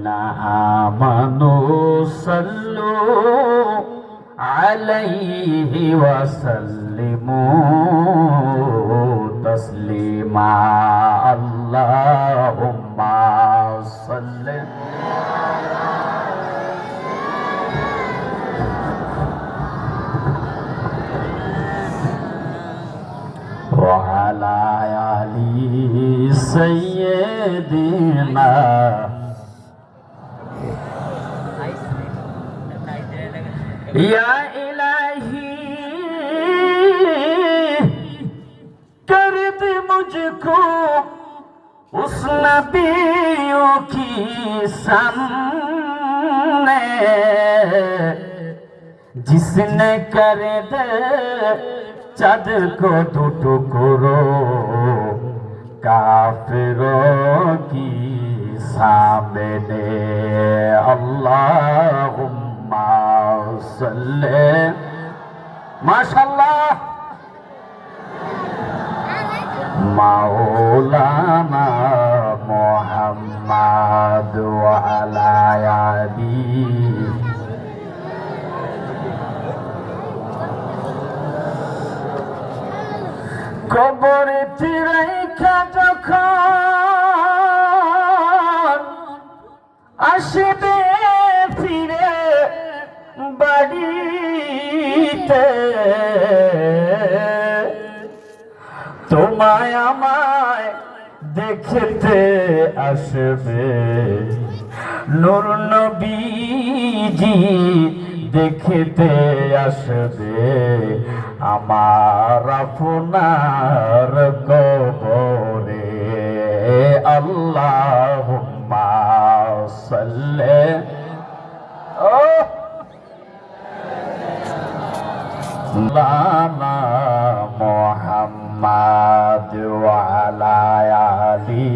آمنوا صلوا عليه وسلموا تسليما اللهم صل وعلى آل سيدنا या इलाही कर दे मुझको उस नबियों की सामने जिसने कर दे चादर को दो टुकड़ों काफिरों की सामने अल्लाहुम्मा सल्ले माशाअल्लाह मौलाना मुहम्मद व अला आली কবরে চিরাইখা যখন আসবে ফিরে বাড়িতে তোমায় আমায় দেখতে আসবে নূর নবীজি দেখতে আসবে আমার আপনার কবরে আল্লাহুম্মা সাল্লি আলা মুহাম্মাদ ওয়া আলা আলি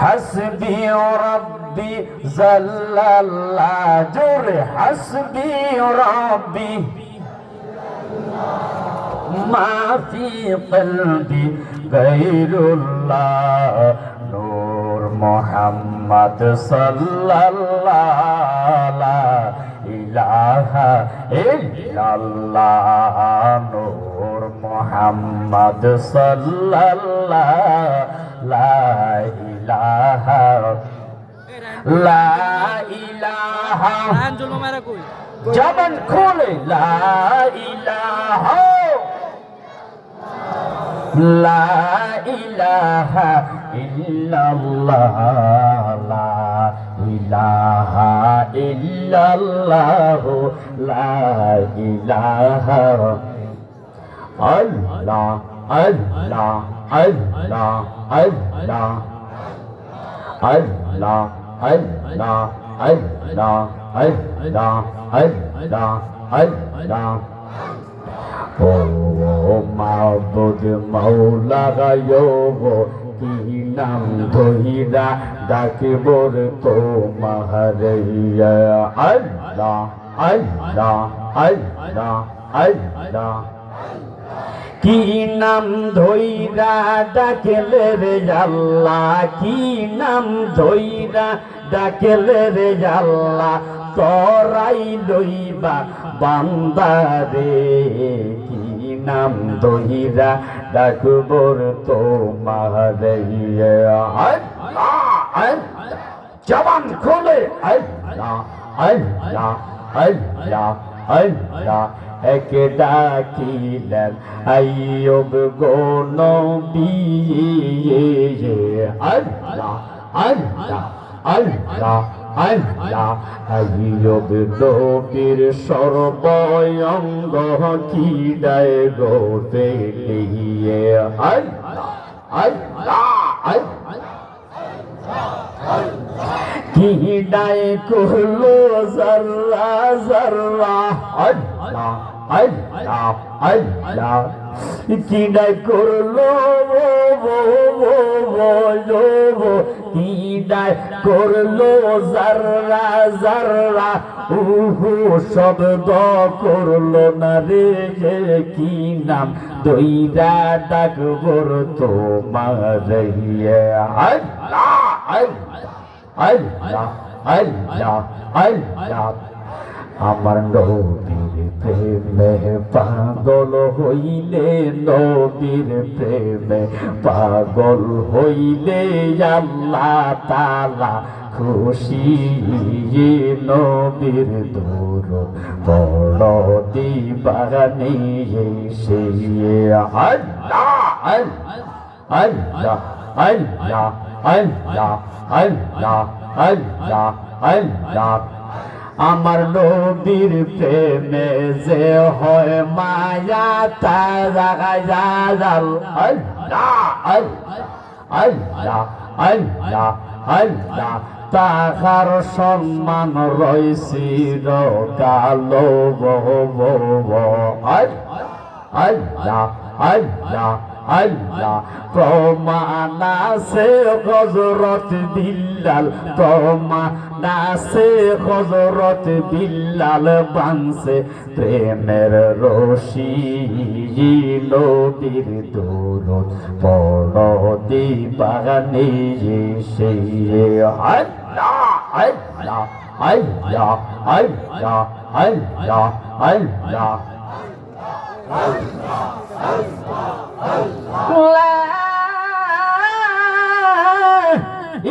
حسبي ربي زل الأجر حسبي ربي ما في قلبي غير الله نور محمد صلى الله لا إله إلا الله نور محمد صلى الله لا ইলাহা লা ইলাহা জবান খুলে লা ইলাহা লা ইলাহা ইল্লাল্লাহ লা ইলাহা ইল্লাল্লাহ লা ইলাহা আল্লাহ আল্লাহ আল্লাহ আল্লাহ Allah, Allah, Allah, Allah, Allah, Allah. Oh, Ma'bud Maula Gayobo, ki naam dhira dakibor to mahariya. Allah, Allah, Allah, Allah. কি নাম ধইরা ডাকেলে রে আল্লাহ কি নাম ধইরা ডাকেলে রে আল্লাহ তরাই লইবা বান্দারে কি নাম ধইরা ডাকবর তোমারে আল্লাহ আল্লাহ জবান খুলে আল্লাহ আল্লাহ আল্লাহ আল্লাহ এক ডাকিলেন আইয়ুব গো নবী আল্লাহ আল্লাহ আল্লাহ আল্লাহ আইয়ুব নবীর সর্বঙ্গ কিডায় গো দেখিয়ে আল্লাহ আল্লাহ আল্লাহ কিডায় করলো জর্রা জর্রা আল্লাহ আল্লাহ আল্লাহ কিডায় করলো কিডায় করলো জর্রা জর্রা উহু শব্দ করলো না রে কি নাম দইরা ডাকবর তোমার আল্লাহ আল্লাহ আল্লাহ আল্লাহ আমার নবীর প্রেমে পাগল হইলে নবীর প্রেমে পাগল হইলে আল্লাহ তাআলা খুশি নবীর দূর বড় দিবানি সে আল্লাহ আল্লাহ আল্লাহ আল্লাহ আল্লাহ আল্লাহ আল্লাহ আমার নবীর প্রেমে যে হয় মায়া তারা গাজাল আল্লাহ আল্লাহ আল্লাহ আল্লাহ তাহার সম্মান রয়েছে কালো আল্লাহ আল্লাহ আল্লাহ প্রমাণ আছে হযরত বিল্লাল প্রমাণ আছে হযরত বিল্লাল বানছে প্রেমের রশি নবীর দৌলত পড় দিবানি সে আল্লাহ আল্লাহ আল্লাহ আল্লাহ আল্লাহ আল্লাহ লা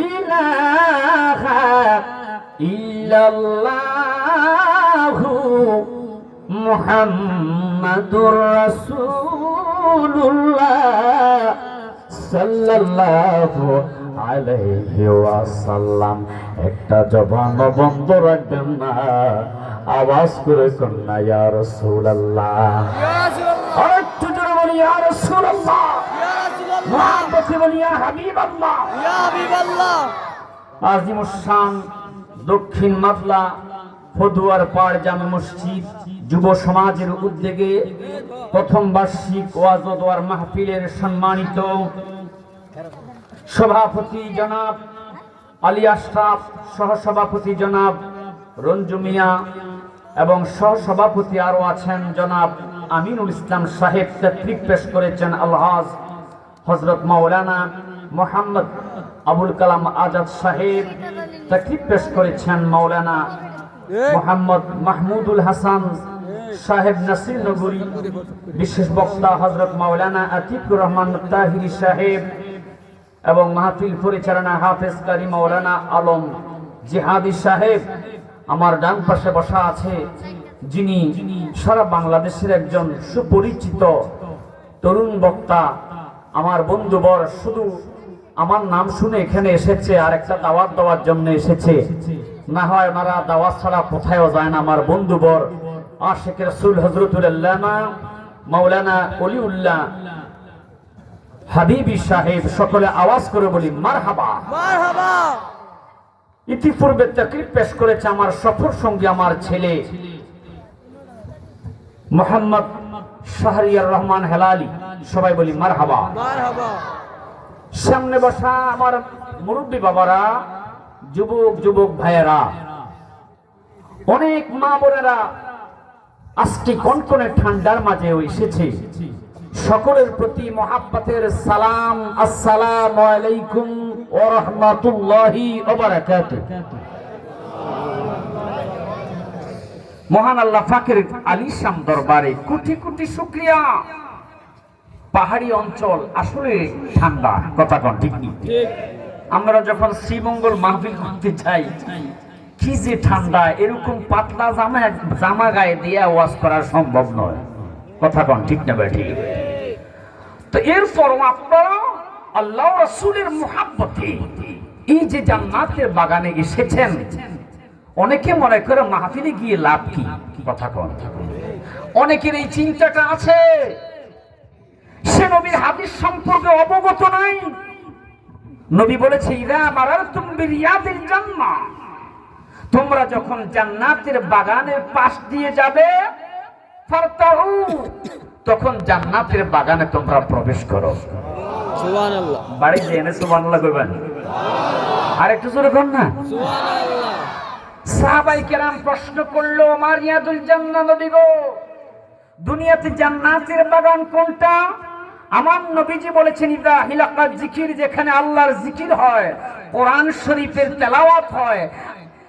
ইলাহা ইল্লাল্লাহু মুহাম্মাদুর রাসূলুল্লাহ সাল্লাল্লাহু আলাইহি ওয়াসাল্লাম। একটা জবান বন্ধ রাখবেন না, আওয়াজ করে কন্যা ইয়া রাসূলুল্লাহ, আরেকটু জোরে বলি ইয়া রাসূলুল্লাহ, মুহাম্মদে বলি ইয়া হাবিবাল্লাহ, ইয়া হাবিবাল্লাহ। আজিমুস শান দক্ষিণ মাদলা ফদুয়ার পাড় জামে মসজিদ যুব সমাজের উদ্যোগে প্রথম বার্ষিক ওয়াজ ও দোয়ার মাহফিলের সম্মানিত সভাপতি জনাব আলী আশরাফ, সহসভাপতি জনাব রঞ্জু মিয়া এবং সহসভাপতি আরো আছেন জনাব আমিনুল ইসলাম সাহেব। তাকরীর পেশ করেছেন আলহাজ হযরত মাওলানা মোহাম্মদ আবুল কালাম আজাদ সাহেব। তাকরীর পেশ করেছেন মাওলানা মোহাম্মদ মাহমুদুল হাসান সাহেব নাসির নগরী। বিশেষ বক্তা হযরত মাওলানা আতিকুর রহমান তাহিরি সাহেব এবং মাহফিল পরিচালনা হাফেজ কারি মাওলানা আলম জিহাদি সাহেব। আমার ডান পাশে বসা আছে যিনি সারা বাংলাদেশের একজন সুপরিচিত তরুণ বক্তা, আমার বন্ধুবর, শুধু আমার নাম শুনে এখানে এসেছে আর একটা দাওয়াত দেওয়ার জন্য এসেছে, না হয় ওনারা দাওয়াত ছাড়া কোথায়ও যায় না। আমার বন্ধুবর আশিক রাসূল হযরতুল আল্লামা মাওলানা ওলিউল্লাহ হাবিবি সাহেব। সকলে আওয়াজ করে বলি মারহাবা মারহাবা। ইতিপূর্বে তাকরীর পেশ করেছে আমার সফর সঙ্গী, আমার ছেলে মোহাম্মদ শাহরিয়ার রহমান হেলালি। সবাই বলি মারহাবা মারহাবা। সামনে বসা আমার মুরব্বী বাবারা, যুবক যুবক ভাইয়েরা, অনেক মা বোনেরা আজকে কনকনে ঠান্ডার মাঝে এসেছে, সকলের প্রতি মহাব্বতের সালাম। আসসালামু আলাইকুম ওয়া রাহমাতুল্লাহি ওয়া বারাকাতুহু। মহান আল্লাহ পাকের আলিশান দরবারে কোটি কোটি শুকরিয়া। পাহাড়ি অঞ্চল আসলে ঠান্ডা, কথা কোন ঠিক নেই? আমরা যখন শ্রীমঙ্গল মাহফিল করতে যাই কি যে ঠান্ডা, এরকম পাতলা জামা গায়ে দিয়ে ওয়াজ করা সম্ভব নয়, কথা কোন ঠিক না ভাই? ঠিক। তো এরপরও আপনারা আল্লাহ রাসূলের মুহাব্বতে এই যে জান্নাতের বাগানে এসেছেন, অনেকে মনে করে মাহফিলে গিয়ে লাভ কি, কথা কোন? অনেকের এই চিন্তাটা আছে, সে নবীর হাদিস সম্পর্কে অবগত নাই। নবী বলেছে ইযা মারারতুম বিরিয়াদিল জান্নাহ, তোমরা যখন জান্নাতের বাগানের পাশ দিয়ে যাবে ফারতাউ, তখন জান্নাতের বাগানে তোমরা প্রবেশ করো। সুবহানাল্লাহ। বাড়ি যেনে সুবহানাল্লাহ কইবেন, আর একটু জোরে কোন না সুবহানাল্লাহ। সাহাবায়ে কেরাম প্রশ্ন করলো, আমার ইয়াদুল জান্নাত নবী গো, দুনিয়াতে জান্নাতের বাগান কোনটা? আমার নবীজি বলেছেন, ইদা হিলাকাত জিকির, যেখানে আল্লাহর জিকির হয়, কোরআন শরীফের তেলাওয়াত হয়,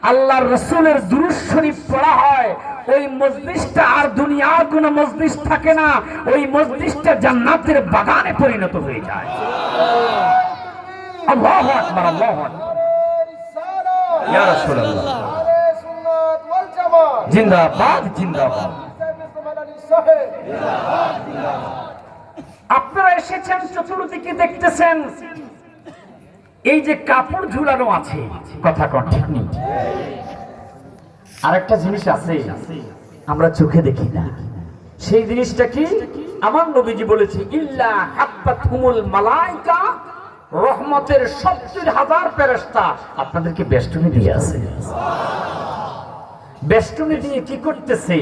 আল্লাহর রাসূলের দুরূদ শরীফ পড়া হয়, ওই মজলিসটা আর দুনিয়ার কোনো মজলিস থাকে না, ওই মজলিসটা জান্নাতের বাগানে পরিণত হয়ে যায়। আল্লাহু আকবার, আল্লাহু আকবার, ইয়া রাসূলুল্লাহ, জিন্দাবাদ জিন্দাবাদ। আপনারা এসেছেন, চতুর্দিকে দেখতেছেন এই যে কাপড় ঝুলানো আছে, কথা কোন ঠিক নেই। আরেকটা জিনিস আছে আমরা চোখে দেখি না, সেই জিনিসটা কি? আমার নবীজি বলেছে, ইল্লা হাব্বাতহুমুল মালাইকা, রহমতের ৭০,০০০ ফেরেশতা আপনাদেরকে বেষ্টনী দিয়ে আছে। বেষ্টনী দিয়ে কি করতেছে?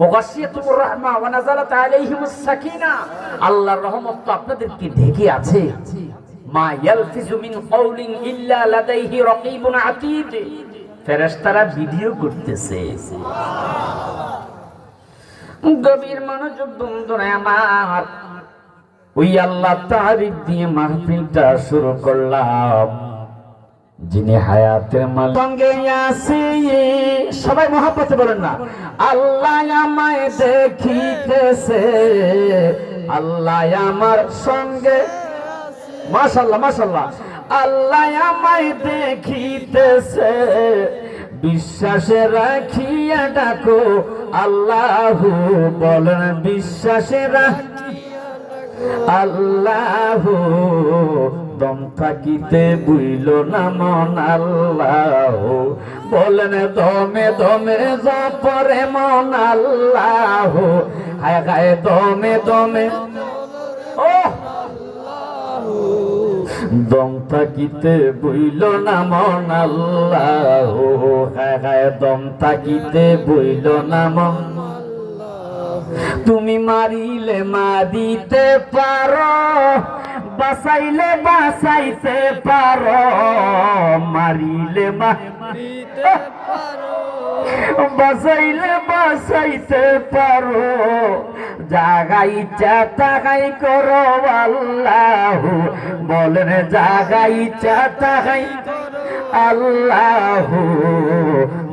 ওয়াশিয়াতুর রাহমা ওয়া নাযালাত আলাইহিমুস সাকিনা, আল্লাহর রহমত তো আপনাদেরকে ঢেকে আছে। মা ইয়ালফিজু মিন কাউলিন ইল্লা লাদাইহি রাকীবুন আতীদ, ফেরেশতারা ভিডিও করতেছে। গভীর মনোযোগ বন্ধুরা আমার, ওই আল্লাহ তারিফ দিয়ে মাহফিলটা শুরু করলাম, যিনি হায়াতের মালিক সঙ্গে আছে। সবাই মহব্বতে বলেন না, আল্লাহ আমায় দেখিতেছে, আল্লাহ আমার সঙ্গে, মাশাআল্লাহ মাশাআল্লাহ, আল্লাহ আমায় দেখিতেছে, বিশ্বাসে রাখিয়া ডাকো আল্লাহু, বলেন বিশ্বাসে আল্লাহু, দম থাকিতে বুইল না মন আল্লাহু, বলেন দমে দমে জপরে মন আল্লাহু, হায় হায় দমে দমে, ও দম থাকিতে বুইল না মন আল্লাহু, হায় হায় দম থাকিতে বুইল না মন। তুমি মারিলে মারিতে পারো, বাঁচাইলে বাঁচাইতে পারো, মারিলে মারিতে পারো, বাঁচাইলে বাঁচাইতে পারো, জাগাইচা তাকাই করো আল্লাহু, বলেন জাগাইচা তাকাই আল্লাহু,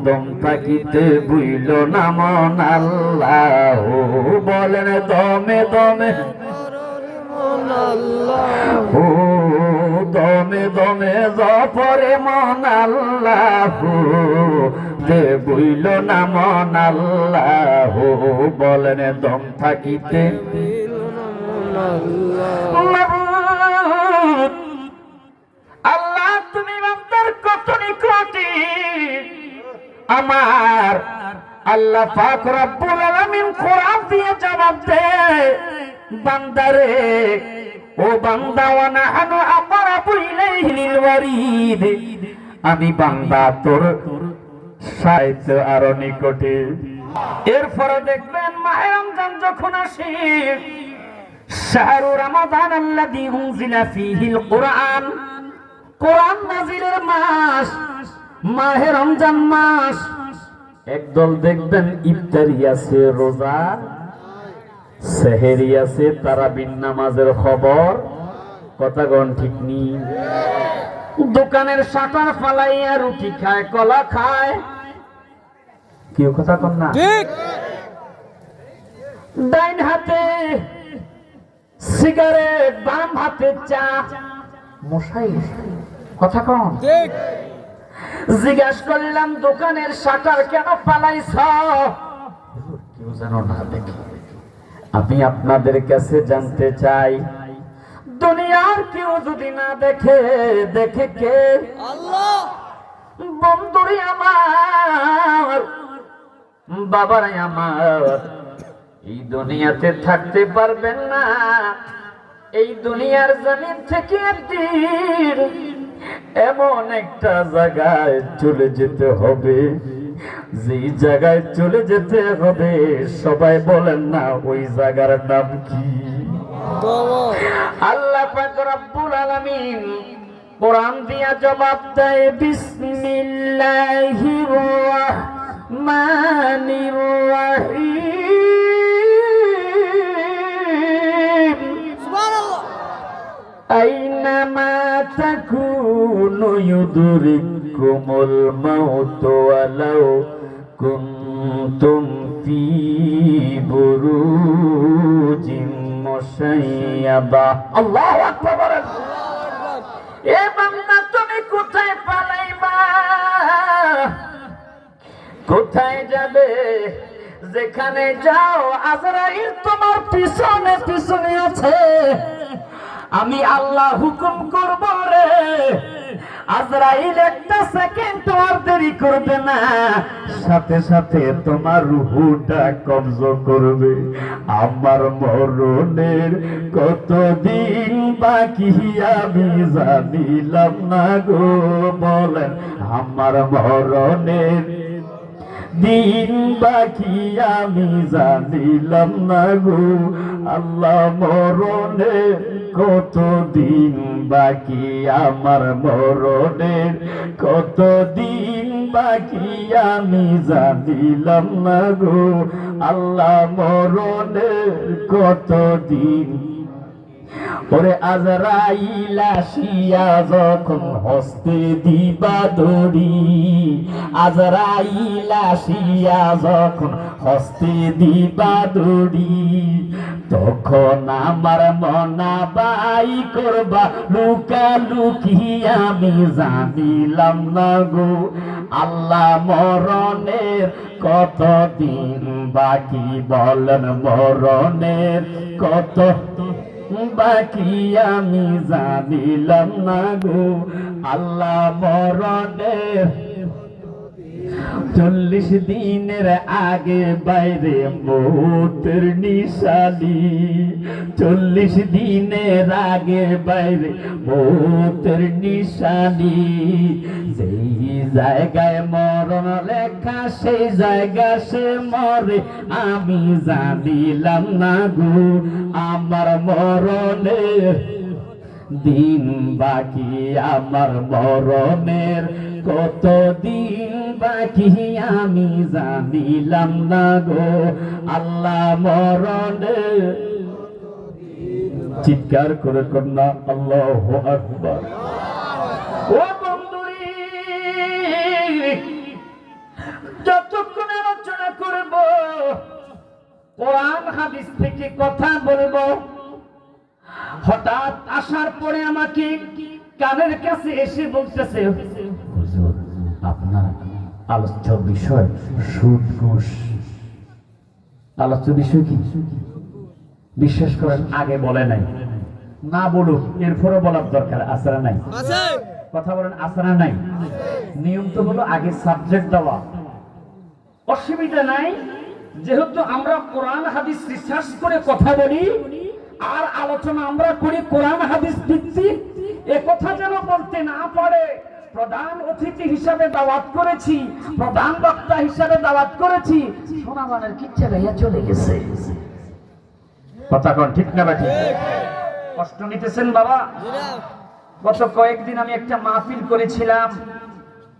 দম থাকিতে বুইল না মন আল্লাহু, বলেন দমে দমে মন আল্লাহু, দমে দমে জপরে মন আল্লাহু, দে বুইল না মন আল্লাহু, বলেন দম থাকিতে আল্লাহ, তুমি বান্দার কত নিকটে, আমার আল্লাহ পাক রব্বুল আলামিন কোরআন দিয়ে জবাব দেয়, বান্দারে ও বান্দা, ওয়া নাহনু আকরাবু ইলাইহি লিল ওয়ারিদ, আমি বান্দা তোর সাইতে আরো নিকটে। এরপরে দেখবেন মাহে রমজান যখন আসে, শাহরু রমাদান আল্লাযী উনজিলা ফীহিল কুরআন, কোরআন নাজিলের মাস মাহে রমজান মাস। একদল দেখবেন ইফতারি আছে, রোজা, সেহেরি আছে, তারাবির নামাজের খবর, কথা কোন ঠিক নেই। দোকানের শাটার ফালাইয়া রুটি খায়, কলা খায়, কেউ কথা কোন না ঠিক। ডাইন হাতে সিগারেট, বাম হাতে চা, মশাই, কথা কোন ঠিক। জিজ্ঞাসা করলাম দোকানের শাটার কেন ফালাইছ? কেউ জানো না দেখি। আমি আপনাদের কাছে জানতে চাই, দুনিয়ার কেউ যদি না দেখে, দেখে কে? আল্লাহ। বন্ধুরে আমার, বাবারা আমার, এই দুনিয়াতে থাকতে পারবেন না, এই দুনিয়ার জমিন থেকে একদিন এমন একটা জায়গায় চলে যেতে হবে, যে জায়গায় চলে যেতে হবে সবাই বলেন না ওই জায়গার নাম কি? আল্লাহ পাক রব্বুল আলামিন কোরআন দিয়া জবাব দেয় বিসমিল্লাহির রহমানির রহিম সুবহানাল্লাহ আইনামা তাকুনু ইউদরিকুমুল মাউত ওয়ালাউ কুনতুম ফি বুরুজিন মুশাইয়াদা আল্লাহু আকবার এ বান্দা তুমি কোথায় পালাইবা কোথায় যাবে যেখানে যাও আজরাইল তোমার পিছনে পিছনে আছে আমি আল্লাহ হুকুম করব রে আজরাইল একটা সেকেন্ড তোমার দেরি করবে না সাথে সাথে তোমার রূহটা কবজ করবে আমার মরণের কতদিন বাকি আমি জানিলাম না গো বলেন আমার মরণের দিন বাকি আমি জানিলাম না গো আল্লাহ মরণের কতদিন বাকি আমার মরণের কতদিন বাকি আমি জানিলাম না গো আল্লাহ মরণের কতদিন ওরে আজরাইল আসিয়া যখন হস্তে দিবা দড়ি আজরাইল আসিয়া যখন হস্তে দিবা দড়ি তখন আমার মনা বাই করবা লুকালুকি আমি জানিলাম না গো আল্লাহ মরণের কতদিন বাকি বলেন মরণের কত বাকি আমি জানিলাম না গো আল্লাহ মরণের 40 দিনের আগে বাইরে মৌতের নিশানি 40 দিনের আগে বাইরে মৌতের নিশানি যেই জায়গায় মরণ লেখা সেই জায়গা সে মরে আমি জানিলাম না গো আমার মরণের দিন বাকি আমার মরণের কতদিন বাকি আমি জানিলাম না গো আল্লাহ মরণের চিৎকার করে কন্যা আল্লাহু আকবার ও বন্ধুরি যতক্ষণ আলোচনা করব কোরআন হাদিস থেকে কথা বলবো হঠাৎ আসার পরে আমাকে কানের কাছে এসে বলতেছে হুজুর আপনার আলোচ্য বিষয় সুদ ঘুষ আলোচ্য বিষয় কি বিশ্বাস করেন আগে বলে নাই না বলুক এরপরে বলার দরকার আছে না নাই কথা বলেন আছে না নাই নিয়ম তো হলো আগে সাবজেক্ট দেওয়া অসুবিধা নাই যেহেতু আমরা কোরআন হাদিস রিসার্চ করে কথা বলি আর আলোচনা আমরা করি কোরআন হাদিস ভিত্তিক এ কথা যেন বলতে না পারে প্রধান অতিথি হিসাবে দাওয়াত করেছি প্রধান বক্তা হিসাবে দাওয়াত করেছি সোনামানের কিচ্ছা গাইয়া চলে গেছে কথা কোন ঠিক না ঠিক কষ্ট নিতেছেন বাবা গত কয়েকদিন আমি একটা মাহফিল করেছিলাম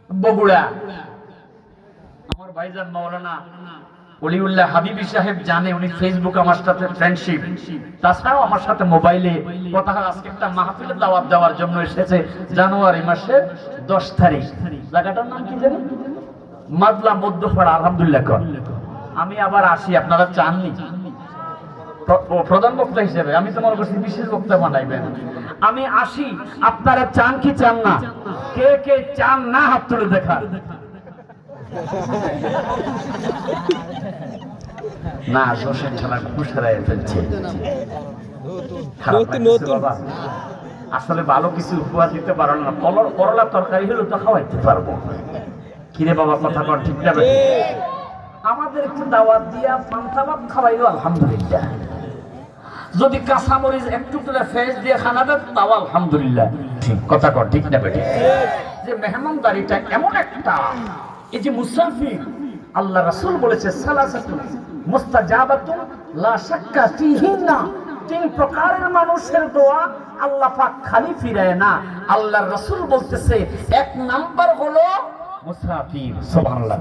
বগুড়া আমার ভাইজান মাওলানা ওলিউল্লাহ হাবিবি সাহেব জানে উনি ফেসবুক আমার সাথে ফ্রেন্ডশিপ তাছাড়াও আমার সাথে মোবাইলে কথা আজকে একটা মাহফিলের দাওয়াত দেওয়ার জন্য এসেছে জানুয়ারি মাসের 10 তারিখ জায়গাটার নাম কি জানেন মাদলা মধ্যপাড়া আলহামদুলিল্লাহ আমি আবার আসি আপনারা চাননি প্রধান বক্তা হিসেবে আমি তো মনে করছি বিশেষ বক্তা বানাইবেন আমি আসি আপনারা চান কি চান না কে কে চান না হাত তুলে দেখা না জোশের ঠেলা ঘুষ হারাই ফেলছে আসলে ভালো কিছু উপহার দিতে পারো না করলা তরকারি হলে তো খাওয়াইতে পারবো কিরে বাবা কথা কর ঠিক না আমাদের একটু দাওয়াত দিয়া পান্তা ভাত খাওয়াইলো আলহামদুলিল্লাহ যদি কাঁচামরিচ একটু করে ফেস দিয়ে খানা দেন তাও আলহামদুলিল্লাহ ঠিক কথা কর ঠিক না বেটি যে মেহমানদারিটা এমন একটা এই যে মুসাফির আল্লাহ রাসূল বলেছে সালাসাতুন মুস্তাজাবাতুন লা শাক্কা ফিহিন্না তিন প্রকারের মানুষের দোয়া আল্লাহ পাক খালি ফিরায় না। আল্লাহর রাসূল বলতেছে এক নাম্বার হলো মুসাফির। সুবহানাল্লাহ।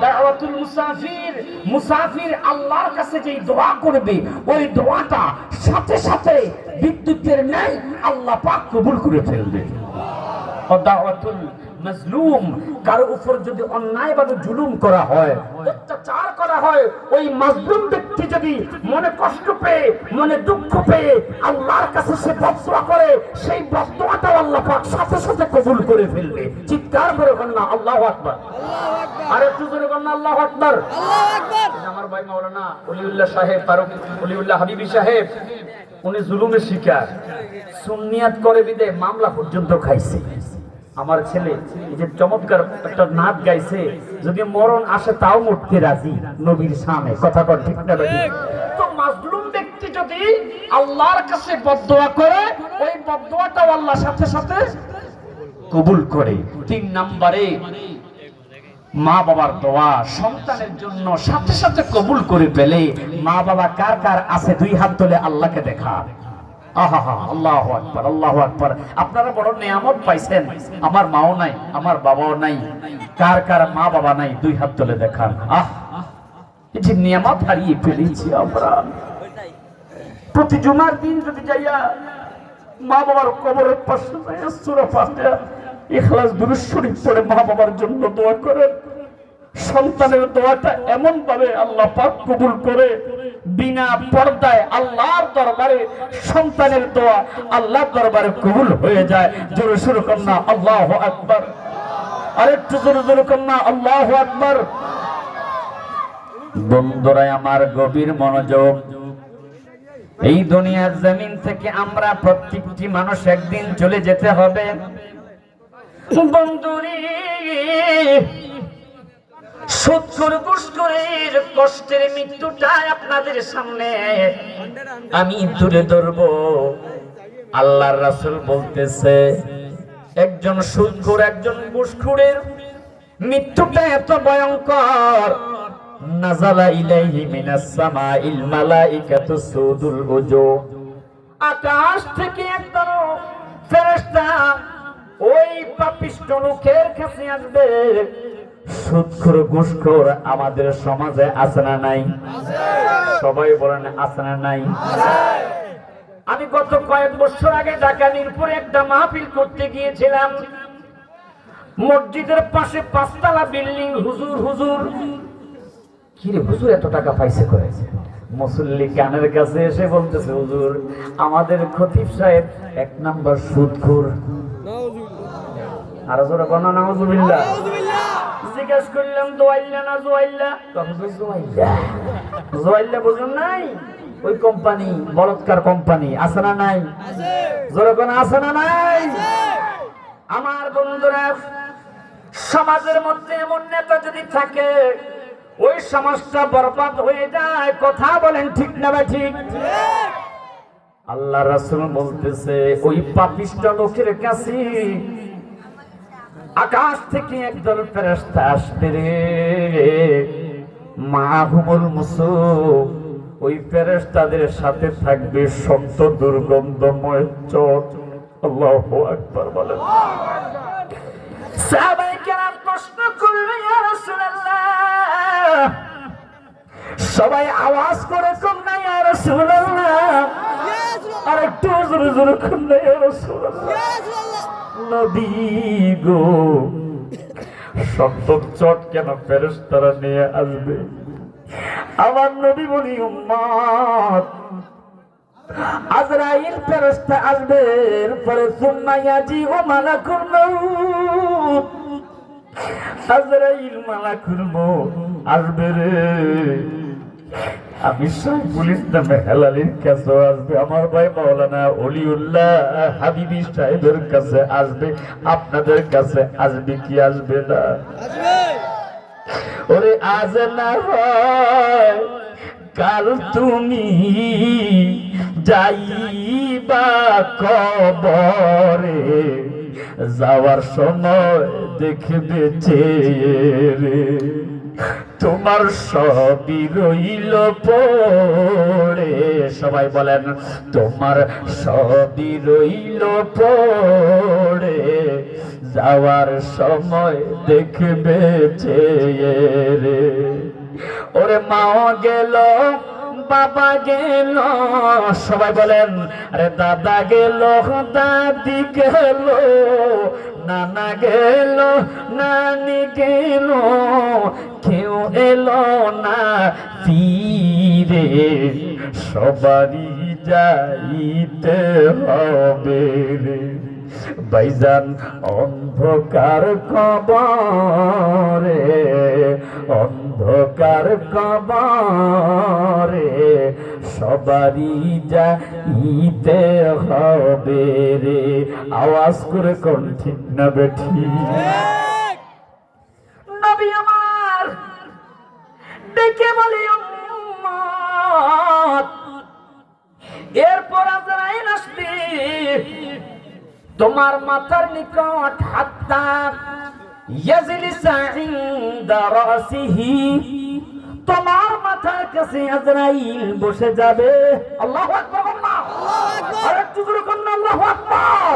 দাওয়াতুল মুসাফির, মুসাফির আল্লাহর কাছে যেই দোয়া করবে ওই দোয়াটা সাথে সাথে বিদ্যুতের ন্যায় আল্লাহ পাক কবুল করে ফেলবে। দাওয়াতুল মাজলুম, কারো উপর যদি অন্যায়ভাবে জুলুম করা হয়, অত্যাচার করা হয়, ওই মাজলুম ব্যক্তি যদি মনে কষ্ট পেয়ে, মনে দুঃখ পেয়ে আল্লাহর কাছে সে বদদোয়া করে, সেই বদদোয়াটা আল্লাহ পাক সাথে সাথে কবুল করে ফেলবে। চিৎকার করে বলুন আল্লাহু আকবার। আর একটু জোরে বলুন আল্লাহু আকবার। আমার ভাই মাওলানা ওলিউল্লাহ সাহেব, ফারুক ওলিউল্লাহ হাবিবি সাহেব, উনি জুলুমের শিকার, সুন্নিয়াত করে বিদে মামলা পর্যন্ত খাইছে। আমার ছেলে এই যে চমৎকার একটা নাচ গাইছে, যদি মরণ আসে তাও মরতে রাজি নবীর সামনে। কথা কর ঠিক না ভাই? তো মাজলুম ব্যক্তি যদি আল্লাহর কাছে বদদোয়া করে, ওই বদদোয়াটাও আল্লাহ সাথে সাথে কবুল করে। 3 নম্বরে মা বাবার দোয়া সন্তানের জন্য সাথে সাথে কবুল করে ফেলে। মা বাবা কার কার আছে 2 হাত তুলে আল্লাহকে দেখা। আহা, আল্লাহু আকবার, আল্লাহু আকবার। আপনারা বড় নিয়ামত পাইছেন। আমার মাও নাই, আমার বাবাও নাই। কার কার মা বাবা নাই 2 হাত তুলে দেখান। এই যে নিয়ামত হারিয়ে ফেলেছি আমরা। প্রতি জুমার দিন যদি যাইয়া মা বাবার কবরের পাশে সূরা ফাতিহা, ইখলাস, দুরূদ শরীফ পড়ে মা বাবার জন্য দোয়া করেন। সন্তানের দোয়াটা এমন ভাবে আল্লাহ পাক কবুল করে, বিনা পর্দায় আল্লাহর দরবারে সন্তানের দোয়া আল্লাহর দরবারে কবুল হয়ে যায়। জোরে শুরু করুন না আল্লাহু আকবার। আরেকটু জোরে জোরে করুন না আল্লাহু আকবার। বন্ধুরা আমার গভীর মনোযোগ, এই দুনিয়ার জমিন থেকে আমরা প্রত্যেকটি মানুষ একদিন চলে যেতে হবে। বন্ধুরে, সুদখোর ঘুষখোরের কষ্টের মৃত্যুটা আপনাদের সামনে আমি তুলে ধরব। আল্লাহর রাসূল বলতেছে একজন সুদখোর, একজন ঘুষখোরের মৃত্যুটা এত ভয়ঙ্কর, নাযালা ইলাইহি মিনাস সামাইল মালাইকাতু সুদুল উজু, আকাশ থেকে একদল ফেরেশতা ওই পাপিষ্ঠ লোকের কাছে আসবে। সুদখোর ঘুষখোর আমাদের সমাজে আছে না নাই? সবাই বলেন আছে না নাই? আমি গত কয়েক বছর আগে ঢাকা মিরপুরে একটা মাহফিল করতে গিয়েছিলাম। মসজিদের পাশে 5 তলা বিল্ডিং। হুজুর কি রে হুজুর এত টাকা পাইছে করে? মুসল্লি কানের কাছে এসে বলতেছে হুজুর আমাদের খতিব সাহেব 1 নাম্বার সুদখোর। আর জোরে বলনা নাউজুবিল্লাহ। জিজ্ঞাসা করলাম দোয়াইল্লা না জোয়াইল্লা? জোয়াইল্লা বুঝুন নাই? ওই কোম্পানি, বলৎকার কোম্পানি আছে না নাই? জোরে কোন আছে না নাই? আমার বন্ধুরা, সমাজের মধ্যে এমন নেতা যদি থাকে ওই সমাজটা বরবাদ হয়ে যায়। কথা বলেন ঠিক না ভাই? ঠিক। আল্লাহ রাসূল বলতেছে ওই পাপিষ্ঠ লোকের কাছে আকাশ থেকে একদল ফেরেশতা আসবে রে, মাহুমুল মুসুক, ওই ফেরেশতাদের সাথে থাকবে শক্ত দুর্গন্ধময় চট। আল্লাহু আকবার বলেন। সাহাবায়ে কেরাম প্রশ্ন করলেন ইয়া রাসূলুল্লাহ, সবাই আওয়াজ করে কোন না ইয়া রাসূলুল্লাহ, আর একটু জোরে জোরে কোন না ইয়া রাসূলুল্লাহ। নবী গো, শক্ত চট কেন ফেরেশতারা নিয়ে আসবে? আমার নবী বলি উম্মত, আজরাইল ফেরেশতা আসবে, এরপরে সুম্মা ইয়াজিউ মালাকুল মউত, আজরাইল মালাকুল মউত আসবে রে। আমি সাইফুল ইসলাম হেলালির কাছে আসবে, আমার ভাই মাওলানা ওলিউল্লাহ হাবিবি সাহেবের কাছে আসবে, আপনাদের কাছে আসবে কি আসবে না? ওরে আজ না হয় কাল তুমি যাইবা কবরে, যাওয়ার সময় দেখবে রে তোমার সবই রইল পড়ে। সবাই বলেন তোমার সবই রইল পড়ে, যাওয়ার সময় দেখবে চেয়ে রে। ওরে মাও গেল বাবা গেল, সবাই বলেন আরে দাদা গেল দাদি গেল, নানা গেল নানি গেল, কেউ এলো না ফিরে। সবারই যাইতে হবে রে ভাইজান অন্ধকার কবরে, অন্ধকার কবরে সবারই যাইতে হবে রে। আওয়াজ করে কোন ঠিক না বেঠি? নবী আমার ডেকে বলি উম্মত, এরপর আজরাইল আসবে তোমার মাথার নিকট, হাত্তা ইয়াজলিসা ইনদা রাসিহি, তোমার মাথার কাছে আজরাইল বসে যাবে। আল্লাহু আকবার, আল্লাহু আকবার, আরেকটু জোরে করুন আল্লাহু আকবার।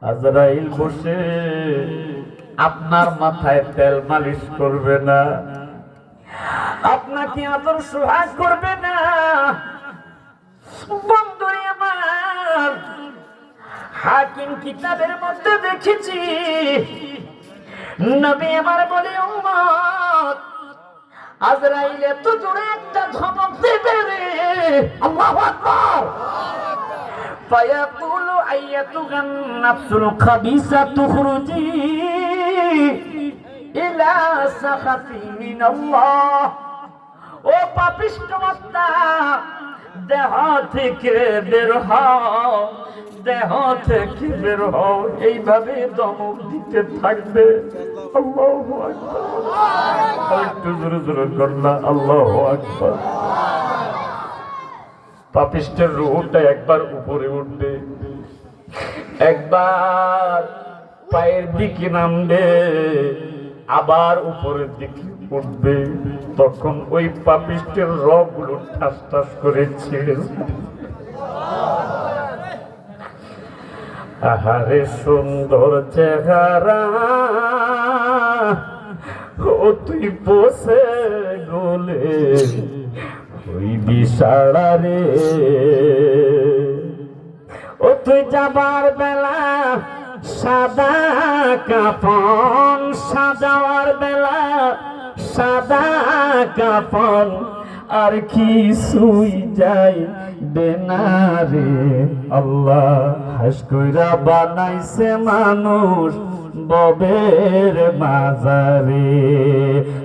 আজরাইল বসে আপনার মাথায় তেল মালিশ করবে না, আপনাকে আদর সোহাগ করবে না। বন্ধুরে আমার, হাকিম কিতাবের মধ্যে দেখেছি নবী আমার বলে উম্মত আজরাইল এত জোরে একটা ধমক দেবে রে, আল্লাহু আকবার। ফায়াকুলু আইয়াতুহান নাফসুল খাবিসাতু খুরুজি ইলা সাখাতি মিনাল্লাহ। ও পাপিষ্ঠ আত্মা, দেহ থেকে বের হও, দেহ থেকে বের হও। এইভাবে দমক দিতে থাকবে। আল্লাহু আকবার, একটু জোরে জোরে করলা আল্লাহু আকবার। পাপিষ্ঠের রূহটা একবার উপরে উঠবে, একবার পায়ের দিকে নামবে, আবার উপরের দিকে উঠবে। তখন ওই পাপিষ্ঠের রগগুলো ঠাস ঠাস করে ছিঁড়ে। আহারে সুন্দর চেহারা, ও তুই বসে গলে ওই বিশালা রে। ও তুই যাবার বেলা সাদা কাফন, সাজাওয়ার বেলা সাদা কাফন, আর কিছুই যাই বেনারে। আল্লাহ হাস কইরা বানাইছে মানুষ ববের মাজারে।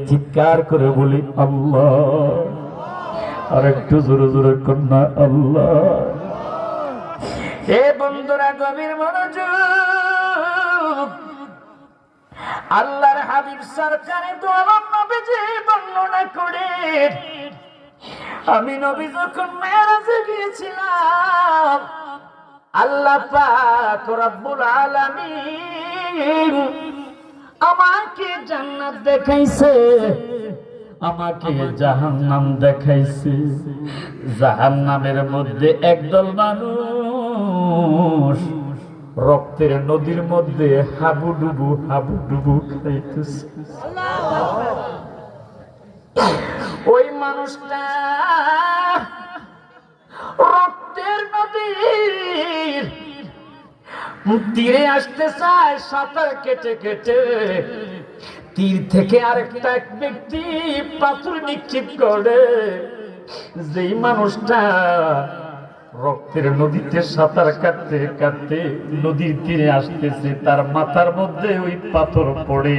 চিৎকার করে বলি আল্লাহ, আর একটু জোরে জোরে কন্যা আল্লাহ। হে বন্ধুরা গভীর মনোযোগ, আল্লাহর হাবিব সরকারে তো আমার নবীজি বর্ণনা করে, আমি নবী যখন মেরাজে গিয়েছিলাম, আল্লাহ পাক রব্বুল আলামিন আমাকে জান্নাত দেখাইছে, আমাকে জাহান্নাম দেখাইছে। জাহান্নামের মধ্যে একদল মানুষ রক্তের নদীর মধ্যে হাবুডুবু হাবুডুবু খাইতেছে। ওই মানুষটা রক্তের নদীর তীরে আসতে চায় সাঁতার কেটে কেটে, তীর থেকে আরেকটা এক ব্যক্তি পাথর নিক্ষেপ করে। যেই মানুষটা রক্তের নদীতে সাঁতার কাটতে কাটতে নদীর তীরে আসতেছে, তার মাথার মধ্যে ওই পাথর পড়ে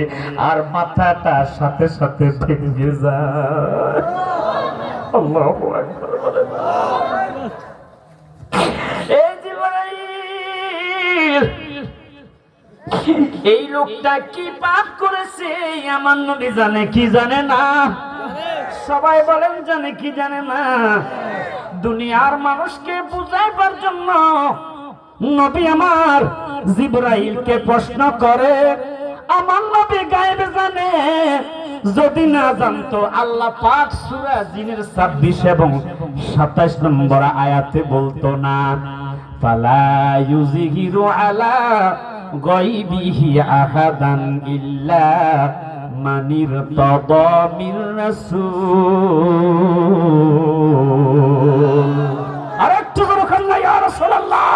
আর মাথাটা সাথে সাথে ভেঙে যায়। আল্লাহু আকবার। এই জিবরাইল, এই লোকটা কি পাপ করেছে আমার নবী জানে কি জানে না? সবাই বলেন জানে কি জানে না? দুনিয়ার মানুষকে বুঝাইবার জন্য নবী আমার জিবরাইলকে প্রশ্ন করে, আমার নবী গায়েব জানে, যদি না জানতো আল্লাহ পাক সূরা জিনের 26 এবং 27 নম্বর আয়াতে বলতো না, ফালা ইউযহিরু আলা গায়বিহি আহাদান ইল্লা মানির তাদা মির রাসূল। আরেকটু করে খাল্লা ইয়া রাসূলুল্লাহ।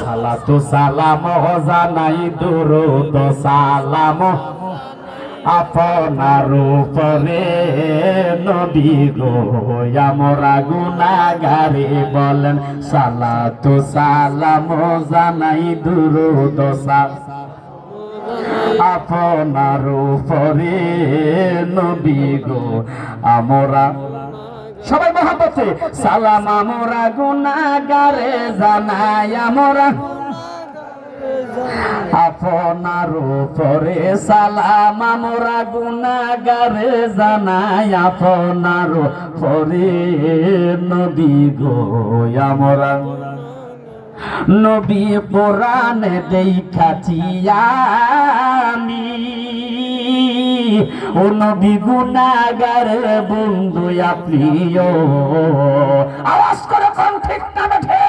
সালাতু সালাম জানাই দুরূদ সালাম আপনার উপরে নবী গো আমরা গুনাহগারে বলেন সালাতু সালাম জানাই দুরূদ আপনার উপরে নবী গো আমরা সবাই মহব্বতে সালাম আমরা গুনাহগারে জানাই আমরা আপনার উপরে সালাম আমরা গুনাহগারে জানাই আপনার উপরে নবী গো আমরা নবী কোরআনে দেখাছি আমি ও নবী গুনাহগার বন্ধু আপনিও আওয়াজ করে কোন ঠিক না বেঠে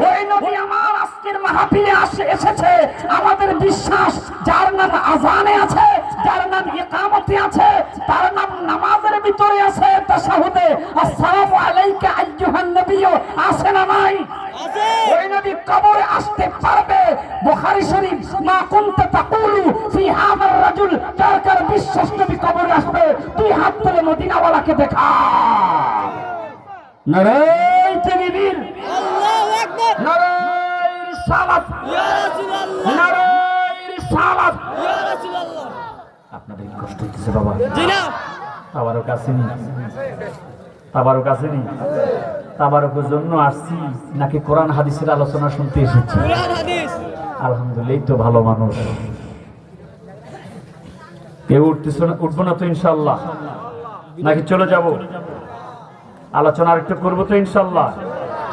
ওই নবী আমার আজকের মাহফিলে এসেছে আমাদের বিশ্বাস যার নাম আযানে আছে যার নাম ইকামতে আছে তার নাম নামাজের ভিতরে আছে তাশাহুদে আসসালামু আলাইকা আইয়ুহান নবিয়্যু আছে না নাই আছে ওই নবী কবরে আসতে পারবে বুখারী শরীফ মা কুনতা তাকুলু ফি হাযার রাজুল কার কার বিশ্বাস নবী কবরে আসবে দুই হাত তুলে মদিনাওয়ালাকে দেখা নারায়ে তাকবীর আল্লাহু আকবার নারায়ে রিসালাত ইয়া রাসূলুল্লাহ নারায়ে রিসালাত ইয়া রাসূলুল্লাহ আপনাদের কষ্ট হচ্ছে বাবা জি না তাবারক আসেনি তাবারক আসেনি তাবারকের জন্য আসছি নাকি কোরআন হাদিসের আলোচনা শুনতে এসেছি কোরআন হাদিস আলহামদুলিল্লাহ এই তো ভালো মানুষ কেউ উঠবো না তো ইনশাআল্লাহ নাকি চলে যাব আলোচনা আরেকটু করবো তো ইনশাআল্লাহ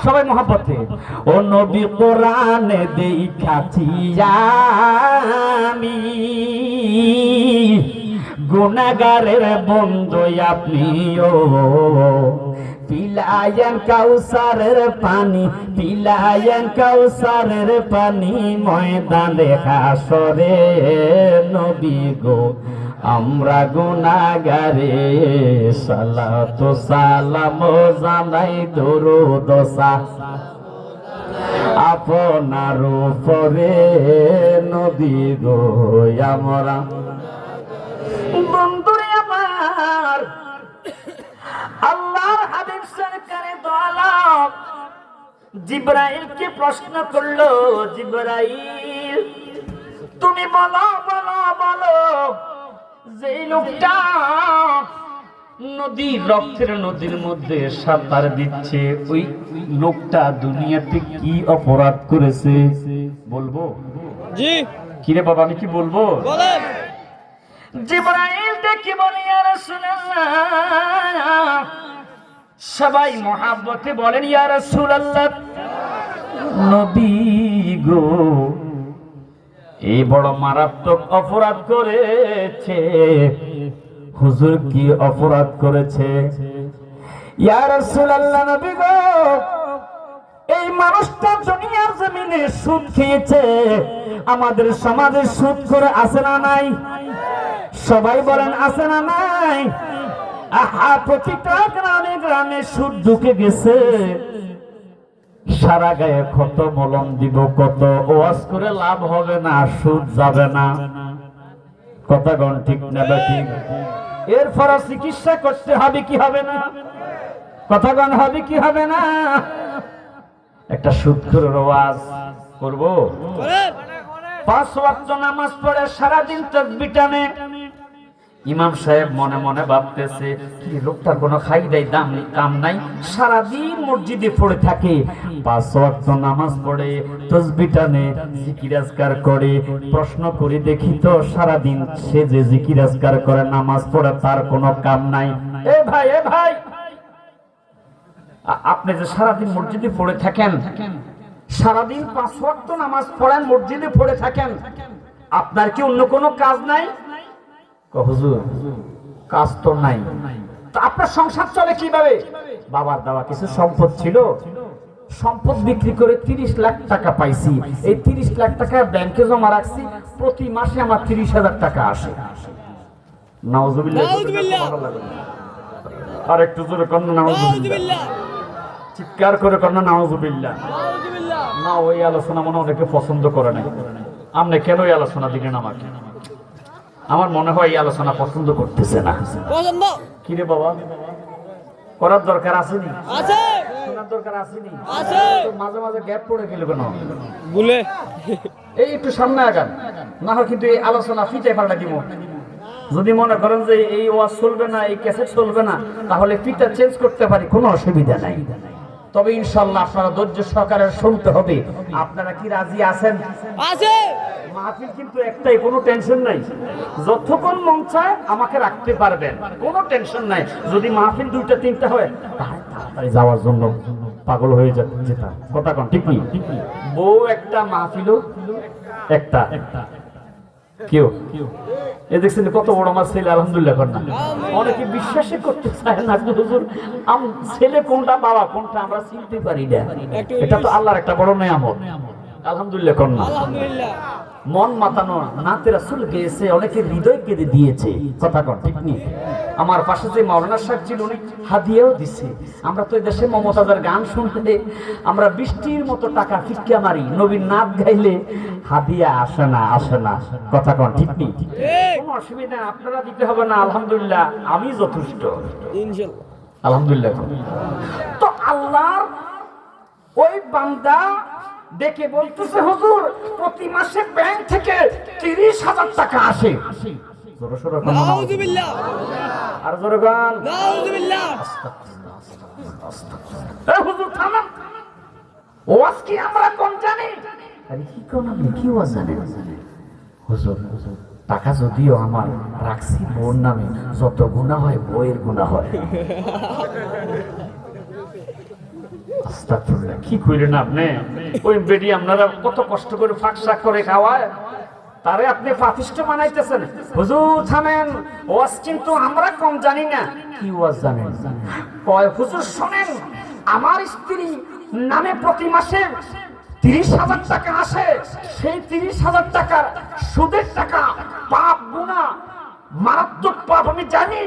সবাই মহব্বতে ও নবী কোরআনে দেখাছি আমি গুনাহগারের বন্ধু আপনিও পিলায়েন কাউসারের পানি পিলায়েন কাউসারের পানি ময়দানে হাসরে নবী গো আমরা গুনাহগারে সালাতু সালাম জানাই দুরূদ আপনার উপরে নবী গো আমরা বন্ধুরে আমার আল্লাহর হাবিব সরকারে দো আলম জিবরাইলকে প্রশ্ন করলো জিবরাইল তুমি বলো বলো বলো যে লোকটা নদীর রক্তের নদীর মধ্যে সাঁতার দিচ্ছে ওই লোকটা দুনিয়াতে কি অপরাধ করেছে বলবো জি কি রে বাবা আমি কি বলবো বলেন জিবরাইল দেখি বলে ইয়া রাসূলুল্লাহ সবাই মহব্বতে বলেন ইয়া রাসূলুল্লাহ নবী গো এই বড় মারাত্মক অপরাধ করেছে হুজুর কি অপরাধ করেছে ইয়া রাসূলুল্লাহ নবী গো এই মানুষটা দুনিয়ার জমিনে সুদ খেয়েছে আমাদের সমাজে সুদ করে আছে না নাই সবাই বলেন আছে না নাই আহা প্রতিটা গ্রামে গ্রামে সুদ ঢুকে গেছে সারা গায়ে কত মলম দিব কত ওয়াজ করে লাভ হবে না সুদ যাবে না কথা গণ ঠিক না ঠিক এরপর চিকিৎসা করতে হবে কি হবে না কথা গণ হবে কি হবে না একটা সুদখোরের ওয়াজ করব 5 ওয়াক্ত নামাজ পড়ে সারা দিন তাসবিহ টানে ইমাম সাহেব মনে মনে ভাবতেছে কি লোকটার কোনো খাইদাই দাম কাম নাই সারা দিন মসজিদে পড়ে থাকে 5 ওয়াক্ত নামাজ পড়ে তাসবিহ টানে জিকির আজকার করে প্রশ্ন করে দেখি তো সারা দিন সে যে জিকির আজকার করে নামাজ পড়ে তার কোনো কাম নাই এ ভাই আপনি যে সারাদিন মসজিদে পড়ে থাকেন সারাদিন 5 ওয়াক্ত নামাজ পড়েন মসজিদে পড়ে থাকেন আপনার কি অন্য কোনো কাজ নাই হুজুর কাজ তো নাই, তা আপনার সংসার চলে কিভাবে? বাবার দেওয়া কিছু সম্পদ ছিল, সম্পদ বিক্রি করে 30 লাখ টাকা পাইছি, এই 30 লাখ টাকা ব্যাংকে জমা রাখছি, প্রতি মাসে আমার 30,000 টাকা আসে। নাউজুবিল্লাহ। আর একটু জোরে কন্যা নাউজুবিল্লাহ, চিৎকার করে কন্যা নাউজুবিল্লাহ। না, ওই আলোচনা মনে অনেকে পছন্দ করে না। আপনি কেন এই আলোচনা দিলেন আমাকে? আমার মনে হয় এই আলোচনা পছন্দ করতেছে না। কিরে বাবা, করার দরকার আসেনি? আছে। শোনার দরকার আসেনি? আছে। তো মাঝে মাঝে গ্যাপ পড়ে গেল কেন? বলে এই একটু সামনে আগান, না হয় কিন্তু এই আলোচনা ফিটে পাল্টা দিব। যদি মনে করেন যে এই ওয়াজ চলবে না, এই ক্যাসেট চলবে না, তাহলে ফিটটা চেঞ্জ করতে পারি, কোনো অসুবিধা নাই। তবে ইনশাআল্লাহ আপনারা ধৈর্য সহকারে শুনতে হবে। আপনারা কি রাজি আছেন? আছে। মাহফিল কিন্তু একটাই, কোনো টেনশন নাই। যতক্ষণ মন চায় আমাকে রাখতে পারবেন, কোনো টেনশন নাই। যদি মাহফিল 2টা 3টা হয় তাড়াতাড়ি যাওয়ার জন্য পাগল হয়ে যেতাম। কথা কোন ঠিক নেই? বউ একটা, মাহফিলও একটা। কেউ এই দেখছেন কত বড় আমার ছেলে, আলহামদুলিল্লাহ কন্যা। অনেকে বিশ্বাসই করতে চায় না হুজুর ছেলে কোনটা বাবা কোনটা আমরা চিনতে পারি না। এটা তো আল্লাহর একটা বড় নিয়ামত, আলহামদুলিল্লাহ কন্যা। মন মাতানো নাতে রাসূল গেছে, অনেকে হৃদয় কেঁদে দিয়েছে। কথা কন ঠিক নেই? আমার পাশে যে মাওলানা সাহেব ছিল উনি হাদিয়াও দিছে। আমরা তো এই দেশে মমতাজের গান শুনতে আমরা বৃষ্টির মতো টাকা ফিক্কা মারি, নবীর নাচ গাইলে হাদিয়া আসে না, আসে না। কথা কন ঠিক নেই? কোনো অসুবিধা আপনারা দিতে হবে না, আলহামদুলিল্লাহ আমি যথেষ্ট, ইনশাআল্লাহ আলহামদুলিল্লাহ। তো আল্লাহর ওই বান্দা দেখে বলতেছে হুজুর প্রতি মাসে ব্যাংক থেকে 30,000 টাকা আসে। নাউযুবিল্লাহ। আর জোরে গান নাউযুবিল্লাহ। এই হুজুর থামেন, ওয়াজ কি আমরা কোন জানি? আরে কি কোন আপনি কি ওয়াজ জানেন? হুজুর টাকা যদিও আমার রাখছি বোন নামে, যত গুনাহ হয় বইয়ের গুনাহ হয়। আস্তাগফিরুল্লাহ, কি কইলেন আপনি? ওই বেডি আপনারা কত কষ্ট করে ফাঁকশা করে খাওয়ায়, তারে আপনি পাপিষ্ট বানাইতেছেন। হুজুর থামেন, ওয়াজ কিন্তু আমরা কম জানি না। কি ওয়াজ জানেন? কয় হুজুর শুনেন, আমার স্ত্রী নামে প্রতি মাসে 30,000 টাকা আসে, সেই 30,000 টাকার সুদের টাকা, পাপ গুনাহ, মারাত্মক পাপ আমি জানি।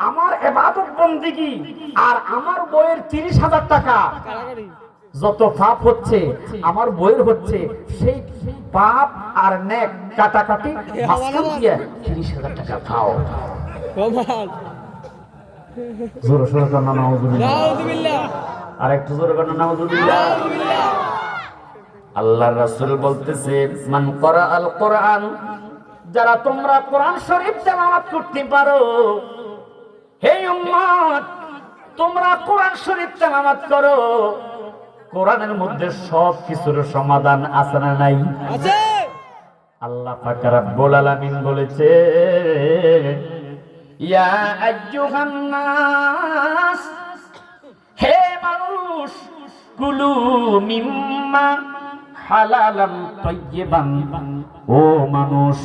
আমার ইবাদত বন্দেগী আর আমার বইয়ের 30,000 টাকা যত পাপ হচ্ছে আমার বইয়ের হচ্ছে, সেই পাপ আর নেক কাটাকাটি মাঝখান দিয়ে 30,000 টাকা পাও। জোরে সোরে কর না নাউযুবিল্লাহ। আর একটু জোরে কর না নাউযুবিল্লাহ। আল্লাহর রাসূল বলতেছে মান করা আল কোরআন, যারা তোমরা কোরআন শরীফ তেলাওয়াত করতে পারো, হে উম্মত তোমরা কোরআন শরীফ তেলাওয়াত করো, কোরআনের মধ্যে সব কিছুর সমাধান আছে না নাই? আছে। আল্লাহ পাক রব্বুল আলামিন বলেছে ইয়া আইয়ুহান নাস, হে মানুষ, কুলু মিম্মা হালালান তাইয়্যিবান, ও মানুষ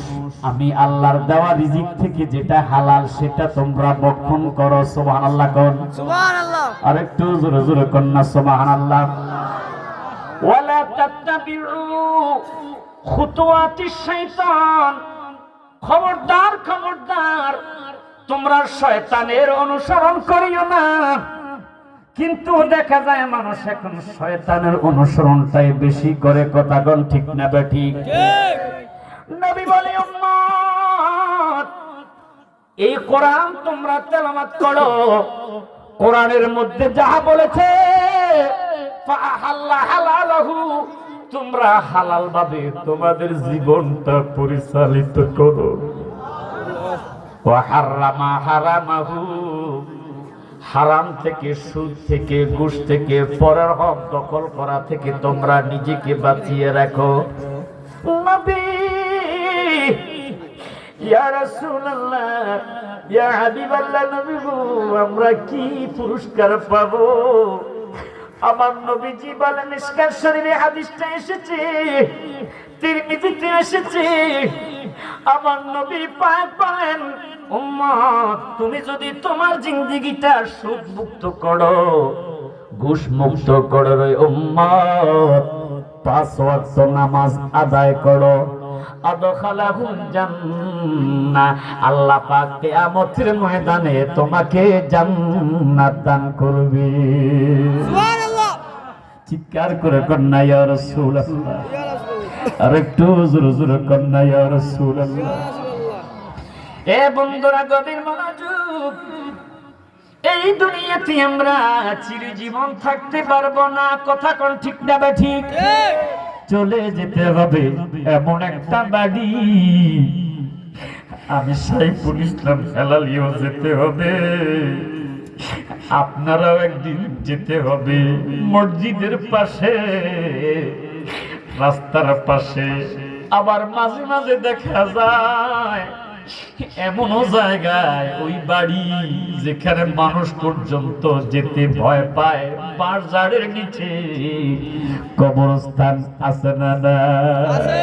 আমি আল্লাহর দেওয়া রিজিক থেকে যেটা হালাল সেটা তোমরা ভক্ষণ করো। সুবহানাল্লাহ কোন? সুবহানাল্লাহ। আর একটু জোরে জোরে কোন না সুবহানাল্লাহ। ওয়ালা তাত্তাবিউ খুতুওয়াতিশ শাইতান, খবরদার খবরদার তোমরা শয়তানের অনুসরণ করিও না। কিন্তু দেখা যায় মানুষ এখন শয়তানের অনুসরণটাই বেশি করে। কথা কোন ঠিক না বেঠিক? নবী বলে উম্মত এই কোরআন তোমরা তেলাওয়াত করো, কোরআনের মধ্যে যাহা বলেছে ফাহাল্লা হালালাহু, তোমরা হালাল ভাবে তোমাদের জীবনটা পরিচালিত করো। ওয়া হারামা হারামাহু, হারাম থেকে, সুদ থেকে, ঘুষ থেকে, পরের হক দখল করা থেকে তোমরা নিজেকে বাঁচিয়ে রাখো। নবী ইয়া রাসূলুল্লাহ, ইয়া হাবিবাল্লাহ, নবী গো আমরা কি পুরস্কার পাবো? আমার নবীজি বলেন, মিশকাত শরীফে হাদিসটা এসেছে, তিরমিজিতে এসেছে, আমার নবী পাক বলেন উম্মত তুমি যদি তোমার জিন্দেগিটা সুদ মুক্ত করো, ঘুষ মুক্ত করো রে উম্মত, 5 ওয়াক্ত নামাজ আদায় করো, আদখালাহুল জান্নাহ, আল্লাহ পাক কিয়ামতের ময়দানে তোমাকে জান্নাত দান করবে। সুবহানাল্লাহ। চিৎকার করে কন্যা ইয়া রাসূলুল্লাহ, আর একটু জোরে জোরে কন্যা ইয়া রাসূলুল্লাহ। এ বন্ধুরা গভীর মনোযোগ, এই দুনিয়াতে আমরা চিরজীবন থাকতে পারবো না, কথা কোন ঠিক না বা ঠিক? চলে যেতে হবে এমন একটা বাড়ি, আমি সাইফুল ইসলাম হেলালিও যেতে হবে, আপনারাও একদিন যেতে হবে। মসজিদের পাশে, রাস্তার পাশে, আবার মাঝে মাঝে দেখা যায় এমনও জায়গায় ওই বাড়ি যেখানে মানুষ পর্যন্ত যেতে ভয় পায়, বাঁশঝাড়ের নিচে কবরস্থান আছে না? না আছে।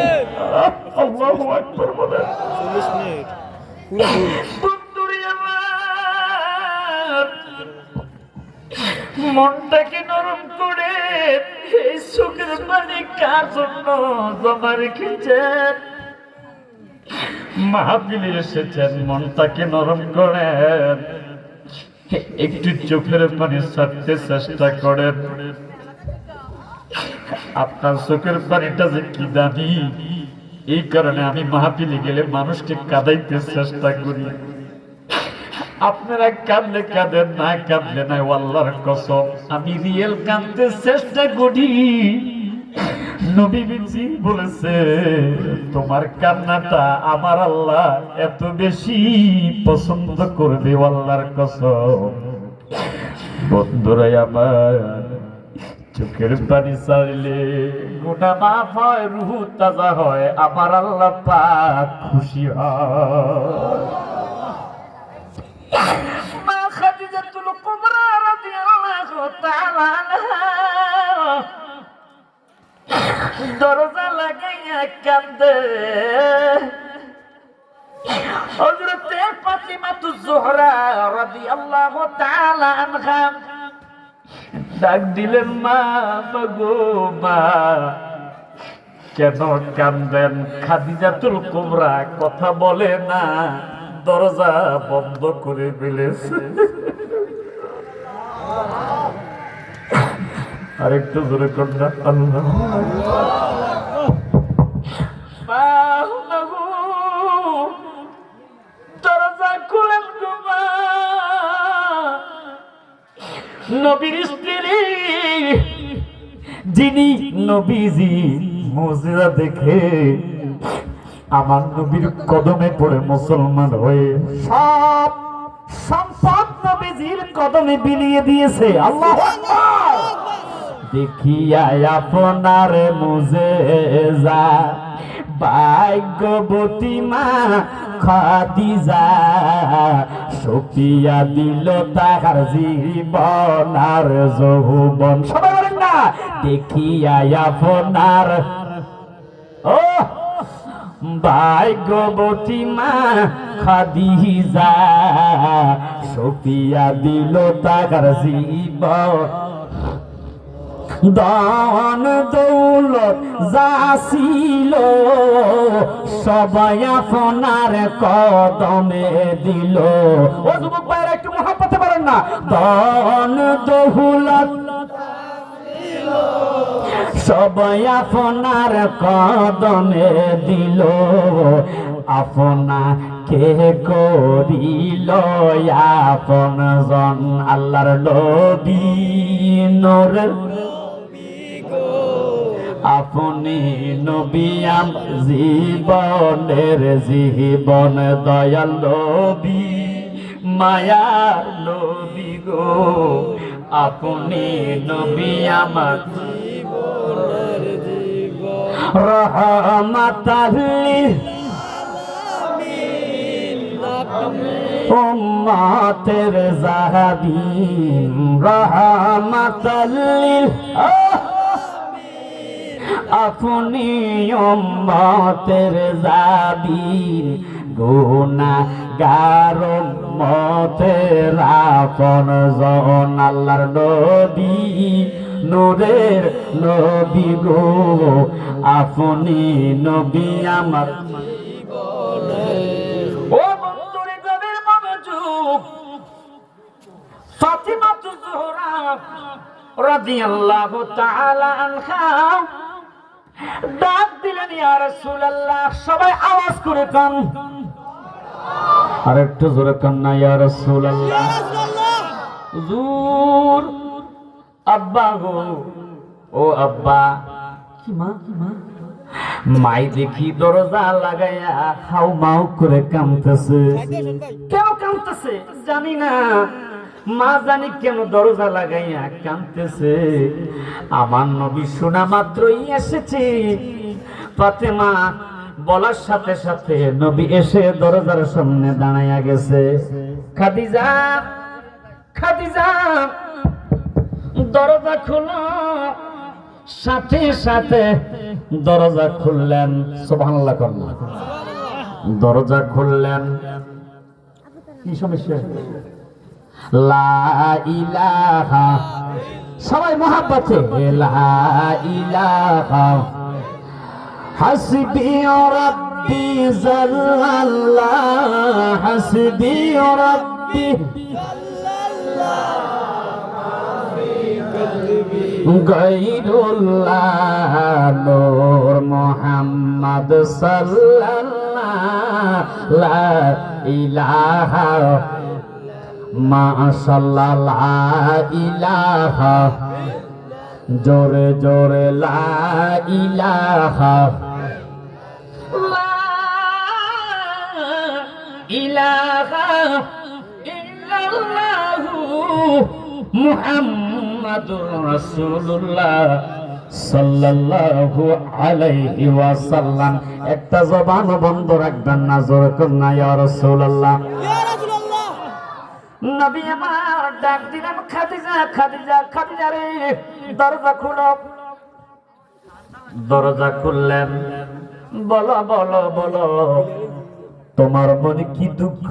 আল্লাহু আকবার বলেন। 40 মিনিট মনটাকে নরম করে এই চোখের পানি কার জন্য জমা রেখেছেন? মাহফিলে এসেছেন, মনটাকে নরম করেন, একটু চোখের পানি ছাড়তে চেষ্টা করেন। আপনার চোখের পানিটা যে কি দামি, এই কারণে আমি মাহফিলে গেলে মানুষকে কাঁদাইতে চেষ্টা করি। আপনারা কাঁদলে কাঁদেন, না কাঁদলে নাই, আল্লাহর কসম আমি রিয়েল কাঁদতে চেষ্টা করি। নবীজি বলেছে তোমার কান্নাটা আমার আল্লাহ এত বেশি পছন্দ করবে, আল্লাহর কসম। বন্ধুরা আমার, চোখের পানি ছাড়লে গুনাহ মাফ হয়, রূহ তাজা হয়, আমার আল্লাহ পাক খুশি হয়। মা খাদিজাতুল কুবরা রাদিয়াল্লাহু তাআলা আনহা দরজা লাগাইয়া কান্দে। হযরতে ফাতিমাতুজ জোহরা রাদিয়াল্লাহু তাআলা আনহা ডাক দিলেন, মা গো মা, কেন কান্দেন? খাদিজাতুল কুবরা কথা বলে না, দরজা বন্ধ করে ফেলেছে। আরেকটু জোরে কন্যা আল্লাহ। দরজা খুলেন গো মা, নবীর স্ত্রী যিনি নবীজি মুজিজা দেখে আমার নবীর কদমে পড়ে মুসলমান হয়ে সব সম্পদ নবীজির কদমে বিলিয়ে দিয়েছে। আল্লাহু আকবার। দেখিয়া আপনার মুজিজা ভাগ্যবতী মা খাদিজা, সপিয়া দিল তাহার জীবন আর যৌবন। সবাই বলেন না, দেখিয়া আপনার ও ভাগ্যবতী মা খাদিজা, সপিয়া দিল তাহার জীবন, দান দৌলত যা ছিল সবাই আপনার কদমে দিল। ও যুবক ভাইরা একটু মহাব্বতে পারেন না, দান দৌলত সবাই আপনার কদমে দিল, আপনাকে করিল আপন জন। আল্লাহর নবী নূর আপনি নবী জীবনের জীবন, দয়াল নবী মায়ার নবী গো, আপনি নবী আমার জীবনের জীবন, রহমাতাল লিল আলামিন, উম্মতের জাহাবীন, রহমাতাল লিল আপনি উম্মতের জাবিন, গুনাহগার উম্মতের আপনজন আল্লাহর নবী নূরের নবী গো আপনি নবী আমার ও বন্ধুরে গভীর মনোযোগ ফাতিমা জোহরা রাদিয়াল্লাহু তাআলা আনহা ডাক দিলেন ইয়া রাসূলুল্লাহ সবাই আওয়াজ করে কান আরেকটু জোরে কান না ইয়া রাসূলুল্লাহ হুজুর আব্বা গো ও আব্বা কি মা মাই দেখি দরজা লাগাইয়া হাউ মাউ করে কাঁদতেছে কেন কাঁদতেছে জানি না মা জানি কেন দরজা লাগাইয়া কাঁদতেছে আমার নবী শোনা মাত্রই এসেছে ফাতেমা বলার সাথে সাথে নবী এসে দরজার সামনে দাঁড়াইয়া গেছে খাদিজা খাদিজা দরজা খুলো সাথে সাথে দরজা খুললেন সুবহানাল্লাহ করলেন দরজা খুললেন কি সমস্যা লা ইলাহা সবাই মহব্বতে লা ইলাহা হাসবি রাব্বি জাল্লাল্লাহ হাসবি রাব্বি গায়রুল্লাহ নূর মুহাম্মদ সাল্লাল্লাহু লা ইলাহা মাশাআল্লাহ লা ইলাহা জোরে জোরে লা ইলাহা লা ইলাহা ইল্লাল্লাহু মুহাম্মাদুর রাসূলুল্লাহ সাল্লাল্লাহু আলাইহি ওয়াসাল্লাম একটা জবান বন্ধ রাখবেন না জোরে করুন না ইয়া রাসূলুল্লাহ ইয়া রাসূলুল্লাহ নবী আমার ডাক দিলেন খাদিজা খাদিজা খাদিজা রে দরজা খুলো দরজা খুললেন বলো বলো বলো তোমার মনে কি দুঃখ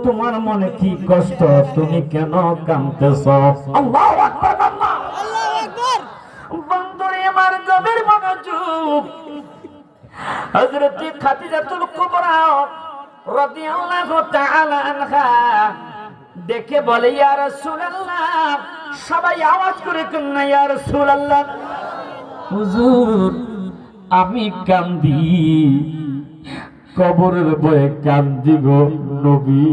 তোমার মনে কি কষ্ট তুমি কেন কাঁদতেছো আল্লাহু আকবার আল্লাহু আকবার বন্ধুরে আমার গভীর মনোযোগ হযরত খাদিজাতুল কুবরা রাদিয়াল্লাহু তাআলা আনহা দেখে বলে ইয়া রাসূলুল্লাহ সবাই আওয়াজ করে কেন না ইয়া রাসূলুল্লাহ হুজুর আমি কান্দি কবরের ভয়ে কান্দি গো নবী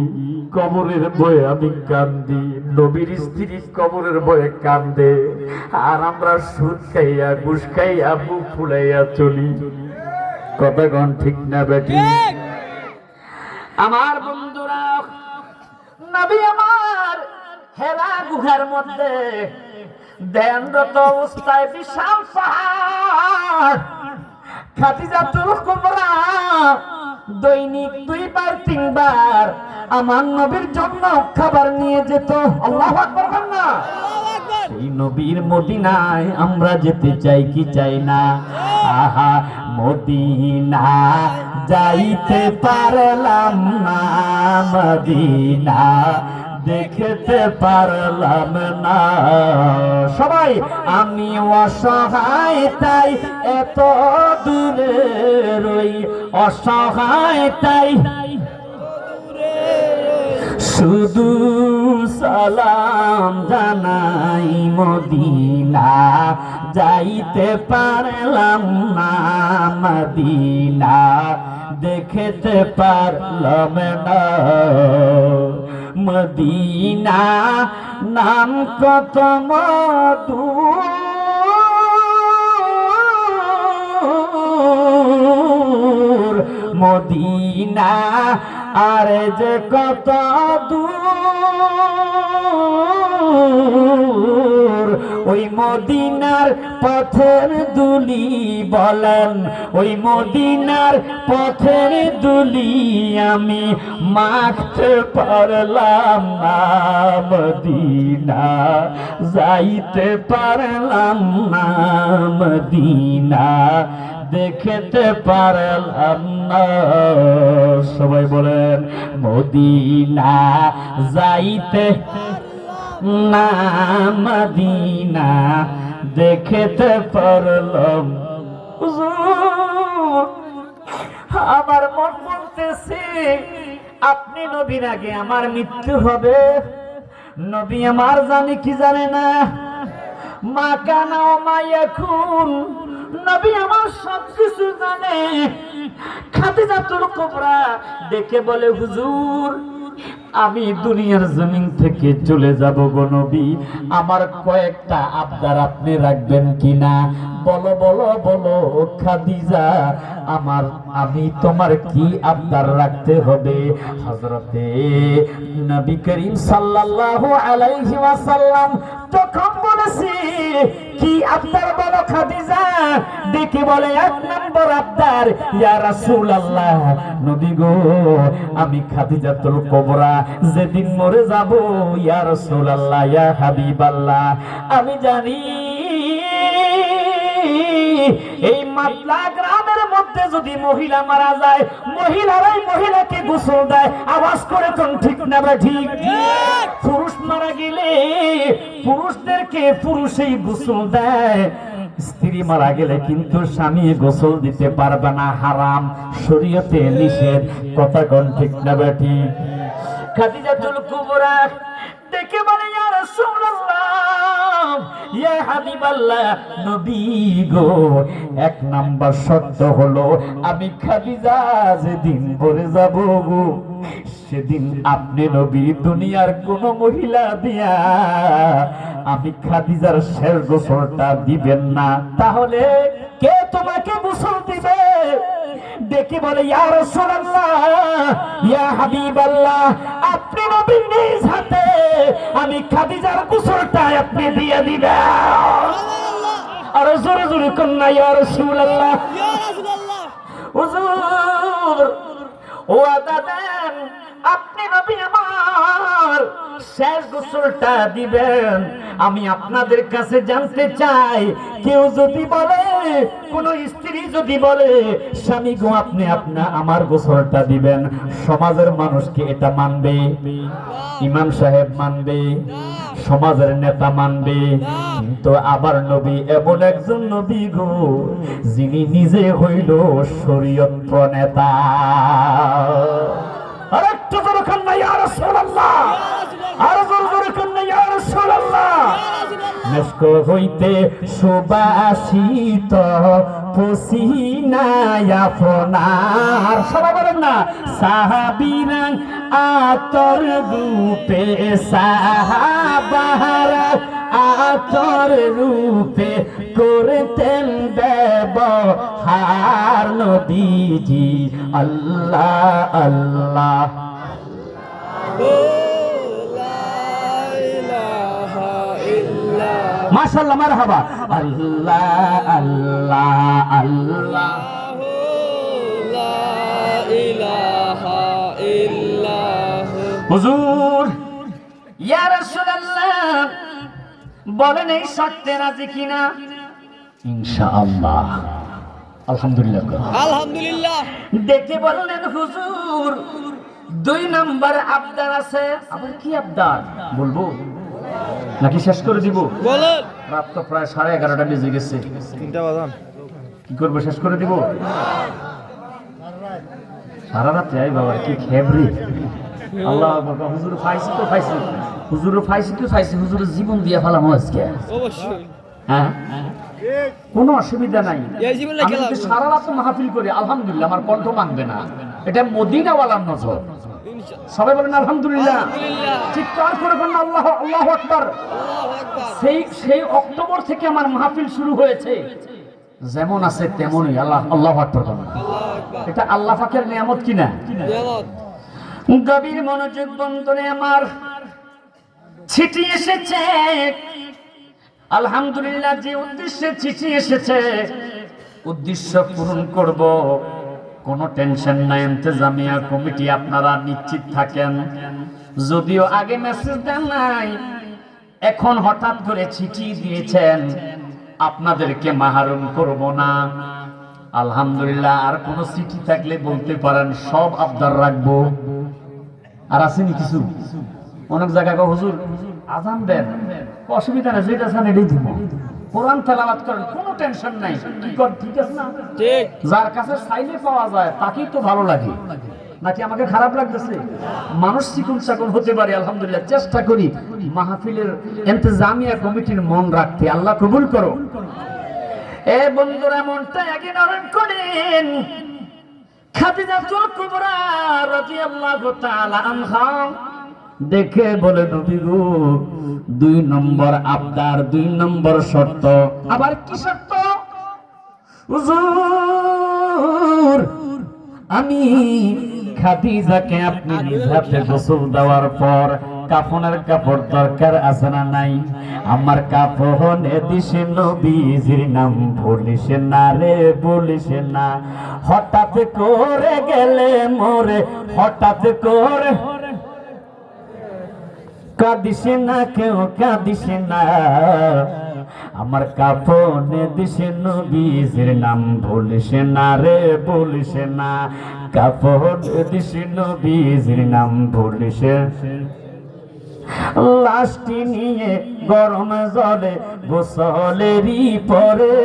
কবরের ভয়ে আমি কান্দি নবীর স্ত্রী কবরের ভয়ে কান্দে আর আমরা সুদ খাইয়া ঘুষ খাইয়া বুক ফুলাইয়া চলি কথা কোন ঠিক না বেটি আমার বন্ধুরা নবী আমার হেরা গুহার মধ্যে ধ্যানরত অবস্থায় বিশাল পাহাড় খাদিজাতুল কুবরা দৈনিক 2 বার 3 বার আমার নবীর জন্য খাবার নিয়ে যেত আল্লাহু আকবার না আল্লাহু আকবার এই নবীর মদিনায় আমরা যেতে চাই কি চাই না আহা মদিনা যাইতে পারলাম না মদিনা দেখতে পারলাম না সবাই আমি অসহায় তাই এত দূরে রই অসহায় তাই শুধু সালাম জানাই মদিনা যাইতে পারলাম না মদিনা দেখতে পারলাম না মদিনা নাম কত মধু মদিনা আরে যে কত দূর ওই মদিনার পথের দুলি বলেন ওই মদিনার পথের দুলি আমি মাখতে পারলাম না মদিনা যাইতে পারলাম না মদিনা দেখতে পারলাম না। সবাই বলেন মদিনা যাইতে না, মদিনা দেখতে পারলাম। হুজুর, আমার মন বলতেছে আপনি নবীর আগে আমার মৃত্যু হবে। নবী আমার জানে কি জানে না, মা কানা ও মা ইয়াকুন, নবী আমার সবকিছু জানে। খাদিজাতুল কুবরা দেখে বলে হুজুর, আমি দুনিয়ার জমিন থেকে চলে যাব গো নবী, আমার কয়েকটা আবদার আপনি রাখবেন কিনা? বলো বলো বলো খাদিজা, আমি তোমার কি আবদার রাখতে হবে? হযরতে নবী করিম সাল্লাল্লাহু আলাইহি ওয়াসাল্লাম তখন বলেছি, কি আবদার বলো খাদিজা? দেখে বলে এক নম্বর আবদার, ইয়া রাসূলুল্লাহ, নবী গো আমি খাদিজাতুল কুবরা যেদিন মরে যাব, ইয়া রাসূলুল্লাহ, ইয়া হাবিবাল্লাহ, আমি জানি এই মাতলা গ্রামের মধ্যে যদি মহিলা মারা যায়, মহিলারাই মহিলাকে গোসল দেয়। আওয়াজ করে কোন ঠিক না বা ঠিক? পুরুষ মারা গেলে পুরুষদেরকে পুরুষই গোসল দেয়, স্ত্রী মারা গেলে কিন্তু স্বামী গোসল দিতে পারবে না, হারাম, শরীয়তে নিষেধ। কথা কোন ঠিক না বা ঠিক? খাদিজাতুল কুবরা দেখে বলে, ইয়া রাসূলুল্লাহ, ইয়া হাবিবাল্লাহ, নবী গো এক নাম্বার শর্ত হলো আমি খাদিজা যেদিন মরে যাব গো, সেদিন আপনি নবী দুনিয়ার কোন মহিলা দিয়া আমি খাদিজার শেষ গোসলটা দিবেন না। তাহলে কে তোমাকে গোসল দিবে? দেখে বলে, ইয়া রাসূলুল্লাহ, ইয়া হাবিবাল্লাহ, আপনি নবী নিজ হাতে আমি খাদিজার গোসলটা আপনি দিয়ে দিবেন। আর জোরে জোরে কন্যা, ইয়া রাসূলুল্লাহ, হুজুর ওয়াদা দেন আপনি নবী আমার শেষ গোসলটা দিবেন। আমি আপনাদের কাছে জানতে চাই, কেউ যদি বলে, কোন স্ত্রী যদি বলে, স্বামী গো আপনি আমার গোসলটা দিবেন, সমাজের মানুষকে এটা মানবে? ইমাম সাহেব মানবে, সমাজের নেতা মানবে। কিন্তু আবার নবী এমন একজন নবী গো, যিনি নিজে হইল শরীয়ত প্রণেতা। আরেকটু জোরে কন্যা, ইয়া রাসূলুল্লাহ, আর জোরে কন্যা, ইয়া রাসূলুল্লাহ। মেশক হইতে সুবাসিত পসিনায় আপনার, সবাই বলেন না, সাহাবীরা আতর রূপে, সাহাবারা আতর রূপে করতেন ব্যবহার নবীজি। আল্লাহ আল্লাহ, মাশাআল্লাহ, মারহাবা, আল্লাহ আল্লাহ আল্লাহ, হুজুর ইয়া রাসূলুল্লাহ বলেন এই শর্তে রাজি কিনা? ইনশাআল্লাহ, আলহামদুলিল্লাহ, আলহামদুলিল্লাহ। দেখে বললেন হুজুর দুই নাম্বার আবদার আছে। আবার কি আবদার বলবো নাকি শেষ করে দিব? বলেন। রাত তো প্রায় 11:30 বেজে গেছে, 3টা বাজান, কি করব, শেষ করে দিব? সারা রাত যাই বাবা, কি খেবরি। আল্লাহ আকবার। হুজুর ফাইছি তো ফাইছি, হুজুর ফাইছি তো ফাইছি, হুজুরের জীবন দিয়া ফেলাম আজকে। অবশ্যই, হ্যাঁ, কোনো অসুবিধা নাই। আমি যদি সারা রাত মাহফিল করি, আলহামদুলিল্লাহ, আমার কণ্ঠ মানবে না। এটা মদিনাওয়ালার নজর। সবাই বলেন আলহামদুলিল্লাহ, চিৎকার করে বলেন আল্লাহ, আল্লাহু আকবার। সেই অক্টোবর থেকে আমার মাহফিল শুরু হয়েছে, যেমন আছে তেমনই। আল্লাহ, আল্লাহু আকবার। এটা আল্লাহ পাকের নিয়ামত কিনা? গভীর মনোযোগ বন্ধনে আমার চিঠি এসেছে, আলহামদুলিল্লাহ। যে উদ্দেশ্যে চিঠি এসেছে, উদ্দেশ্য পূরণ করব, কোনো টেনশন নাই। ইন্তেজামিয়া কমিটি আপনারা নিশ্চিত থাকেন। যদিও আগে মেসেজ দেন নাই, এখন হঠাৎ করে চিঠি দিয়েছেন, আপনাদেরকে মাহরুম করব না। আলহামদুলিল্লাহ। আর কোন চিঠি থাকলে বলতে পারেন, সব আবদার রাখবো। আর আসেনি কিছু, অনেক জায়গায় হুজুর আজান দেন, অসুবিধা নেই, যেটা চান এটাই দিব। কোরআন তেলাওয়াত করেন, কোনো টেনশন নাই। কি কর, ঠিক আছে না? ঠিক। যার কাছে চাইলে পাওয়া যায় তাকেই তো ভালো লাগে, নাকি আমাকে খারাপ লাগতেছে? মানুষ চিকুন চাকুন হতে পারে, আলহামদুলিল্লাহ। চেষ্টা করি মাহফিলের ইন্তজামিয়া কমিটির মন রাখতে। আল্লাহ কবুল করো। এ বন্ধুরা, মনটা আগে নরম করেন। খাদিজাতুল কুবরা রাদিয়াল্লাহু তাআলা আনহা দেখে বলে, নবী গো, 2 নম্বর আবদার, 2 নম্বর শর্ত। আবার কি শর্ত? হুজুর, আমি খাদিজাকে আপনি নিজ হাতে গোসল দেওয়ার পর কাফনের কাপড় দরকার আছে না নাই? আমার কাফনে দিছে নবীজির নাম বলিস না রে, বলিস না। হঠাৎ করে গেলে মোরে, হঠাৎ করে কাঁদিস না, কেউ কাঁদিস না। আমার কাফনে দিছে নবীজির নাম বলিস না রে, বলিস না। কাফনে দিছে নবীজির নাম বলিস। লাশটি নিয়ে গরম জলে গোসলেরই পরে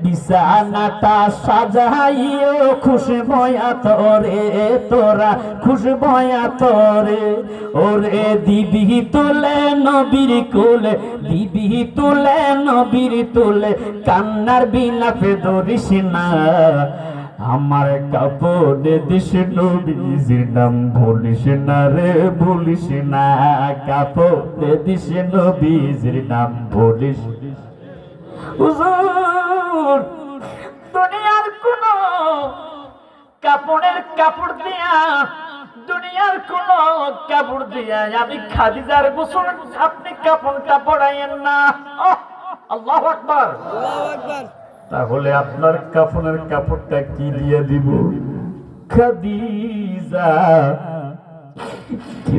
বিছানাটা সাজাইও খুশবয়া তোরে, তোরা খুশবয়া তোরে। ওরে দিবি তোলে নবীর কোলে, দিবি তোলে নবীর তোলে, কান্নার বিলাপে ধরিস না। আমার কাপড়ে দিস নবীজির নাম বলিস না রে, বলিস না। কাপড়ে দিস নবীজির নাম বলিস। হুজুর, দুনিয়ার কোন কাপড়ের কাপড় দিয়া, দুনিয়ার কোন কাপড় দিয়া আমি খাদিজার গোসল আপনি কাপড় আইয়েন না। আল্লাহু আকবার, আল্লাহু আকবার। তাহলে আপনার কাফনের কাপড়টা কি দিয়ে দিব? খাদিজা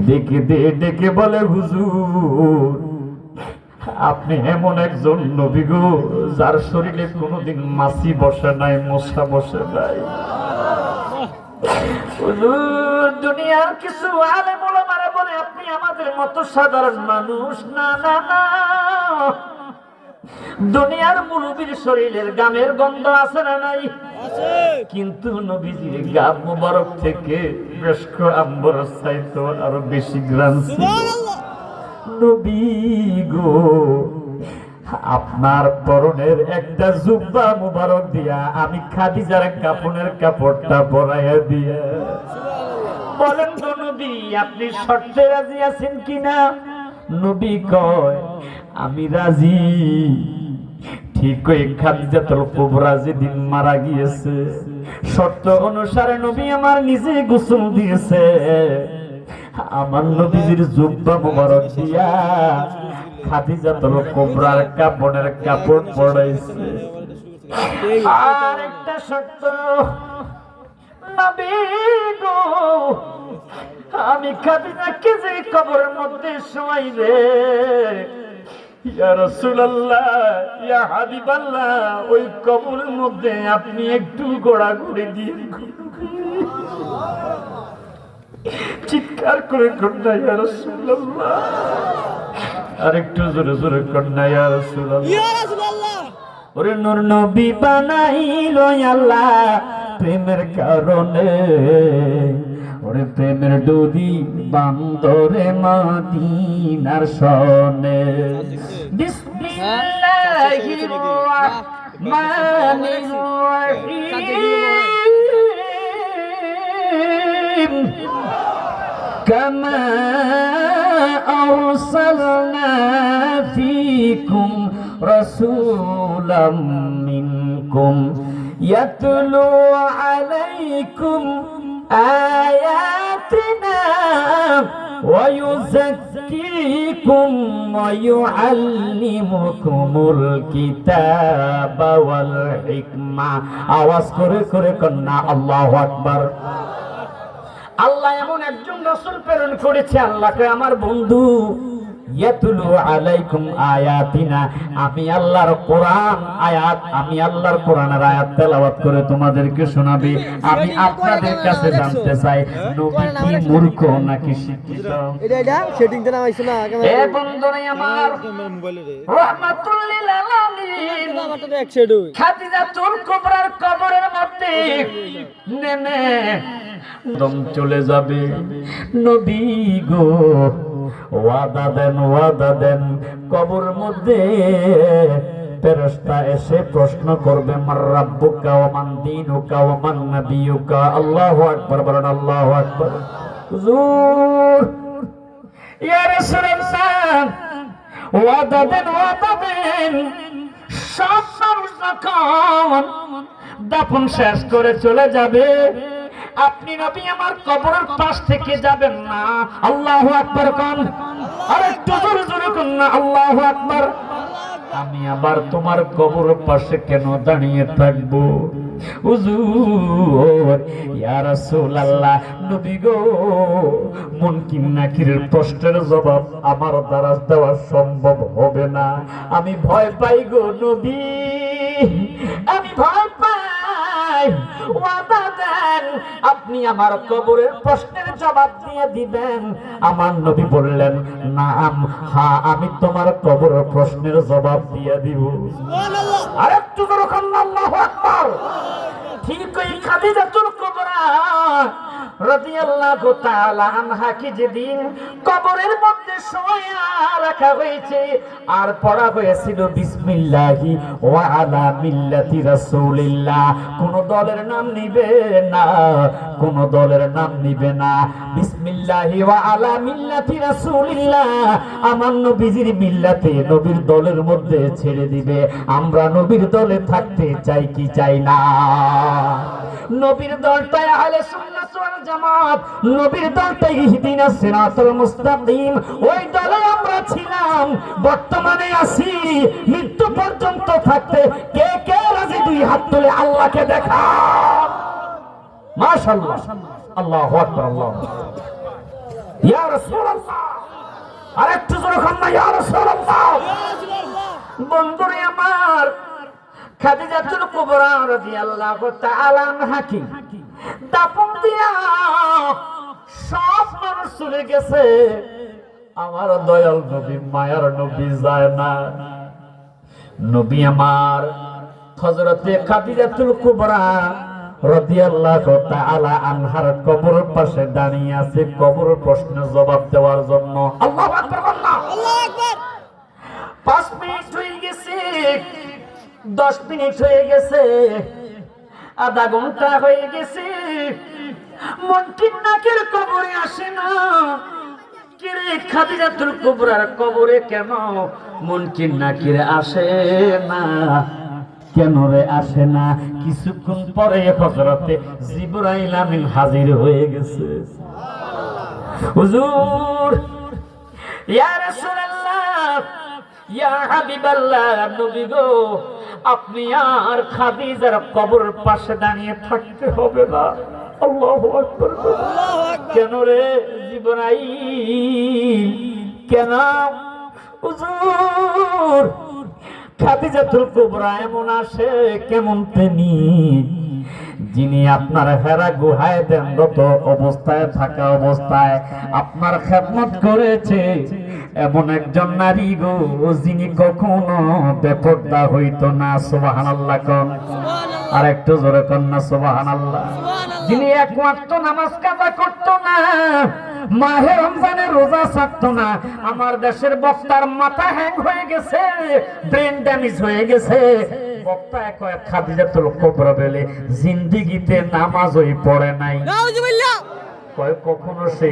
ডেকে ডেকে বলে, হুজুর, আপনি এমন একজন নবী গো, যার শরীরে কোনোদিন মাছি বসে নাই, মশা বসে নাই। হুজুর, দুনিয়ার কিছু আলেম ওলামারা বলে আপনি আমাদের মতো সাধারণ মানুষ না। না না, দুনিয়ার মুরব্বির শরীরের গামের গন্ধ আছে না নাই? আছে। কিন্তু নবীজির গাম মুবারক থেকে বেশক আম্বর চাইতো আরো বেশি গ্রাম। সুবহানাল্লাহ। নবী গো, আপনার পরনের একটা জুব্বা মুবারক দিয়া আমি খাদিজার কাফনের কাপড়টা পরাইয়া দিয়া, বলেন তো নবী, আপনি শর্তে রাজি আছেন কিনা? নবী কয়, আমি রাজি। ঠিক ওই খাদিজাতুল কুবরা যেদিন মারা গিয়েছে, শর্ত অনুসারে নবী আমার নিজে গোসল দিয়েছে, আমার নবীজির জুব্বা মুবারক দিয়া খাদিজাতুল কুবরার কাফনের কাপড় পরাইছে। আর একটা শর্ত, নবী গো, আমি খাদিজাকে যে কবরের মধ্যে শোয়াইবে, ইয়া রাসূলুল্লাহ, ইয়া হাবিবাল্লাহ, ওই কবরের মধ্যে আপনি একটু গোড়াগুড়ি দিয়ে চিৎকার করে কন্যা, ইয়া রাসূলুল্লাহ। আর একটু জোরে জোরে কন্যা, ইয়া রাসূলুল্লাহ। ওরে নূর নবী বানাইলো আল্লাহ প্রেমের কারণে, ওরে প্রেমের ডোরি বান্দরে মদিনার সনে। বিসমিল্লাহির রাহমানির রাহিম। কামা আরসালনা ফীকুম রাসূলাম মিনকুম ইয়াতলু আলাইকুম আয়াতিনা ওয়া ইউযাক্কিকুম ওয়া ইউআল্লিমুকুমুল কিতাবা ওয়াল হিকমা। আওয়াজ করে করে কন্যা আল্লাহু আকবার। আল্লাহ এমন একজন রাসূল প্রেরণ করেছে, আল্লাহকে আমার বন্ধু ইয়াতুলু আলাইকুম আয়াতিনা, আমি আল্লাহর কোরআন আয়াত, আমি আল্লাহর কোরআনের আয়াত তেলাওয়াত করে তোমাদেরকে শোনাবে। আমি আপনাদের কাছে জানতে চাই নবী কি মূর্খ নাকি শিক্ষিত? এটা সেটিং তে নামাইছো না ক্যামেরা? এ বন্ধুরা আমার, মোবাইলে রে রাহমাতুল লিল আলামিন আমারটা তো এক সাইড হই। খাদিজাতুল কুবরার কবরের মধ্যে নেমে দম চলে যাবে। নবী গো ওয়াদা দেন, কবরের মধ্যে ফেরেশতা এসে প্রশ্ন করবে, মার রাব্বুকা ওয়া মান দীনুকা ওয়া মান নাবিয়ুকা। আল্লাহু আকবার বলেন, আল্লাহু আকবার। হুজুর ইয়া রাসূলুল্লাহ, ওয়াদা দেন। সব মানুষ যখন দাফন শেষ করে চলে যাবে, আপনি নবী আমার কবরের পাশ থেকে যাবেন না। আল্লাহু আকবার কোন, আরেকটু জোরে জোরে কোন না, আল্লাহু আকবার। আমি আবার তোমার কবরের পাশে কেন দাঁড়িয়ে থাকবো? হুজুর ইয়া রাসূলুল্লাহ, নবী গো মুনকির নাকিরের প্রশ্নের জবাব আমার দ্বারা দেওয়া সম্ভব হবে না। আমি ভয় পাই গো নবী, আমি ভয় পাই। ওয়াদা দেন আপনি আমার কবরের প্রশ্নের জবাব দিয়ে দিবেন। আমার নবী বললেন, নাম, হ্যাঁ আমি তোমার কবরের প্রশ্নের জবাব দিয়ে দিব। সুবহানাল্লাহ। আরেকটু জোরে বলুন, আল্লাহু আকবার। ঠিক ওই খাদিজাতুল কুবরা রাদিয়াল্লাহু তাআলা আনহাকে যেদিন কবরের মধ্যে শোয়া রাখা হয়েছে আর পড়া হয়েছিল বিসমিল্লাহি ওয়া আলা মিল্লাতি রাসূলিল্লাহ, কোন দলের নাম নিবে না, কোন দলের নাম নিবে না। বিসমিল্লাহি ওয়া আলা মিল্লাতি রাসূলিল্লাহ, আমার নবীজির মিল্লাতে, নবীর দলের মধ্যে ছেড়ে দিবে। আমরা নবীর দলে থাকতে চাই কি চাই না? নবীর দলটাই আহলে সুন্নাত ওয়াল জামাত, নবীর দলটাই ইহদিনাস সিরাতাল মুস্তাকিম। ওই দলে আমরা ছিলাম, বর্তমানে আছি, মৃত্যু পর্যন্ত থাকতে কে কে রাজি? দুই হাত তুলে আল্লাহকে দেখান। মাশাআল্লাহ, আল্লাহু আকবার, আল্লাহু আকবার। ইয়া রাসূলুল্লাহ, আরেকটু জোরে বলুন না, ইয়া রাসূলুল্লাহ। বন্ধুরে আমার, খাদিজাতুল কুবরা রাদিয়াল্লাহু তাআলা আনহাকে দাফন দিয়া সব মানুষ চলে গেছে, আমার দয়াল নবী, মায়ার নবী যায় না। নবী আমার হযরতে খাদিজাতুল কুবরা রাদিয়াল্লাহু তাআলা আনহার কবরের পাশে দাঁড়িয়ে আছে কবরের প্রশ্নের জবাব দেওয়ার জন্য। আল্লাহু আকবার, আল্লাহু আকবার। 5 মিনিট হয়ে গেছে, 10 মিনিট হয়ে গেছে, আধা ঘন্টা হয়ে গেছে, মুনকির নাকির কবরে আসে না। কি রে খাদিজাতুল কুবরার কবরে কেন মুনকির নাকির আসে না? কেন রে আসে না? কিছুক্ষণ পরে হযরতে জিবরাইল আমিন হাজির হয়ে গেছে। হুজুর ইয়া রাসূলুল্লাহ, ইয়া হাবিবাল্লাহ, নবী গো আপনি আর খাদিজার কবরের পাশে দাঁড়িয়ে থাকতে হবে না। আল্লাহু আকবার, আল্লাহু আকবার। কেন রে জিবরাইল, কেন? হুজুর খাদিজাতুল কুবরা এমন আসে কেমন তিনি, যিনি আপনার হেরা গুহায় দেনরত অবস্থায় থাকা অবস্থায় আপনার খেদমত করেছে, এমন একজন নারী গো যিনি কখনো বেপরদা হইতো না। সুবহানাল্লাহ কোন, আর একটু জোরে কোন না সুবহানাল্লাহ। যিনি এক ওয়াক্ত নামাজ কাজা করতো না, মাহে রমজানের রোজা ছাড়তো না। আমার দেশের বক্তার মাথা হ্যাং হয়ে গেছে, ব্রেন ড্যামেজ হয়ে গেছে। বক্তা কয়েক খাদিজাতুল কুবরা বলে জিন্দেগিতে নামাজই পড়ে নাই, নাউজুবিল্লাহ। কখনো সে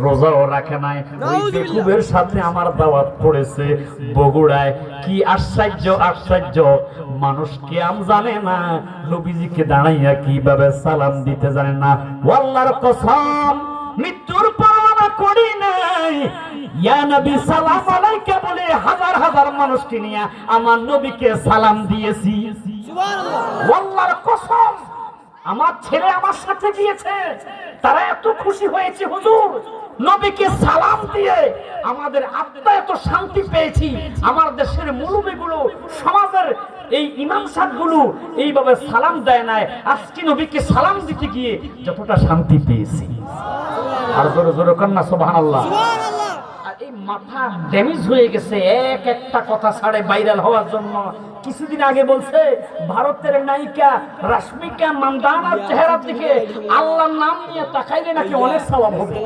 রোজাও রাখে নাই। ওই বেকুবের সাথে আমার দাওয়াত পড়েছে বগুড়ায়। কি আশ্চর্য, আশ্চর্য, মানুষ কিয়াম জানে না, নবীজিকে দাঁড়াইয়া কিভাবে সালাম দিতে জানে না। আল্লাহর কসম, মৃত্যুর পরোয়া করি নাই, ইয়া নবী সালাম আলাইকা বলে হাজার হাজার মানুষকে নিয়ে আমার নবীকে সালাম দিয়েছি। সুবহানাল্লাহ। আল্লাহর কসম, আমার ছেলে আমার সাথে গিয়েছে, তারা এত খুশি হয়েছে হুজুর, নবীকে সালাম দিয়ে আমাদের আত্মা এত শান্তি পেয়েছি। আমার দেশের মুরব্বিগুলো, সমাজের এই ইমাম সাহেবগুলো এইভাবে সালাম দেয় নাই। আজকে নবীকে সালাম দিতে গিয়ে যতটা শান্তি পেয়েছি, আর জোরে জোরে কন্যা সুবহানাল্লাহ। সুবহানাল্লাহ। আর এই মাথা ড্যামেজ হয়ে গেছে এক একটা কথা ছাড়ে ভাইরাল হওয়ার জন্য। কিছুদিন আগে বলছে ভারতের নায়িকা রাশমিকা মান্দানার চেহারার দিকে আল্লাহর নাম নিয়ে তাকাইলে নাকি অনেক সওয়াব হবে।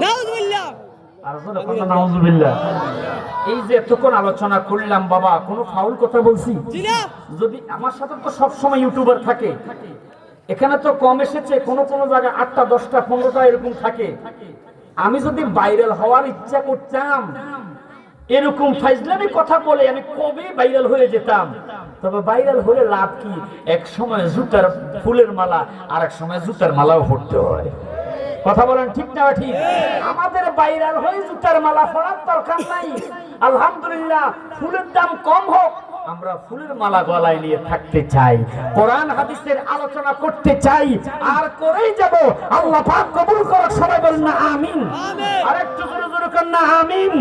নাউজুবিল্লাহ। আর জোরে কন্যা নাউজুবিল্লাহ। এই যে এতক্ষণ আলোচনা করলাম বাবা, কোনো ফাউল কথা বলছি? জি না। যদি আমার সাথে তো সব সময় ইউটিউবার থাকে, এখানে তো কম এসেছে, কোনো কোনো জায়গায় 8টা 10টা 15টা এরকম থাকে। আমি যদি ভাইরাল হওয়ার ইচ্ছা করতাম, এরকম ফাইজলামি কথা বলে আমি কবে ভাইরাল হয়ে যেতাম। তবে ভাইরাল হলে লাভ কি? এক সময় জুতার ফুলের মালা, আর এক সময় জুতার মালাও পড়তে হয়। কথা বলেন ঠিক না ঠিক? আমাদের ভাইরাল হয়ে জুতার মালা পরার দরকার নাই। আলহামদুলিল্লাহ, ফুলের দাম কম হোক, আমরা ফুলের মালা গলায় নিয়ে থাকতে চাই, কোরআন হাদিসের আলোচনা করতে চাই, আর করেই যাব। আল্লাহ পাক কবুল করুক। সবাই বলেন না আমিন। আমিন। আরেকটু জোরে জোরে করেন না আমিন।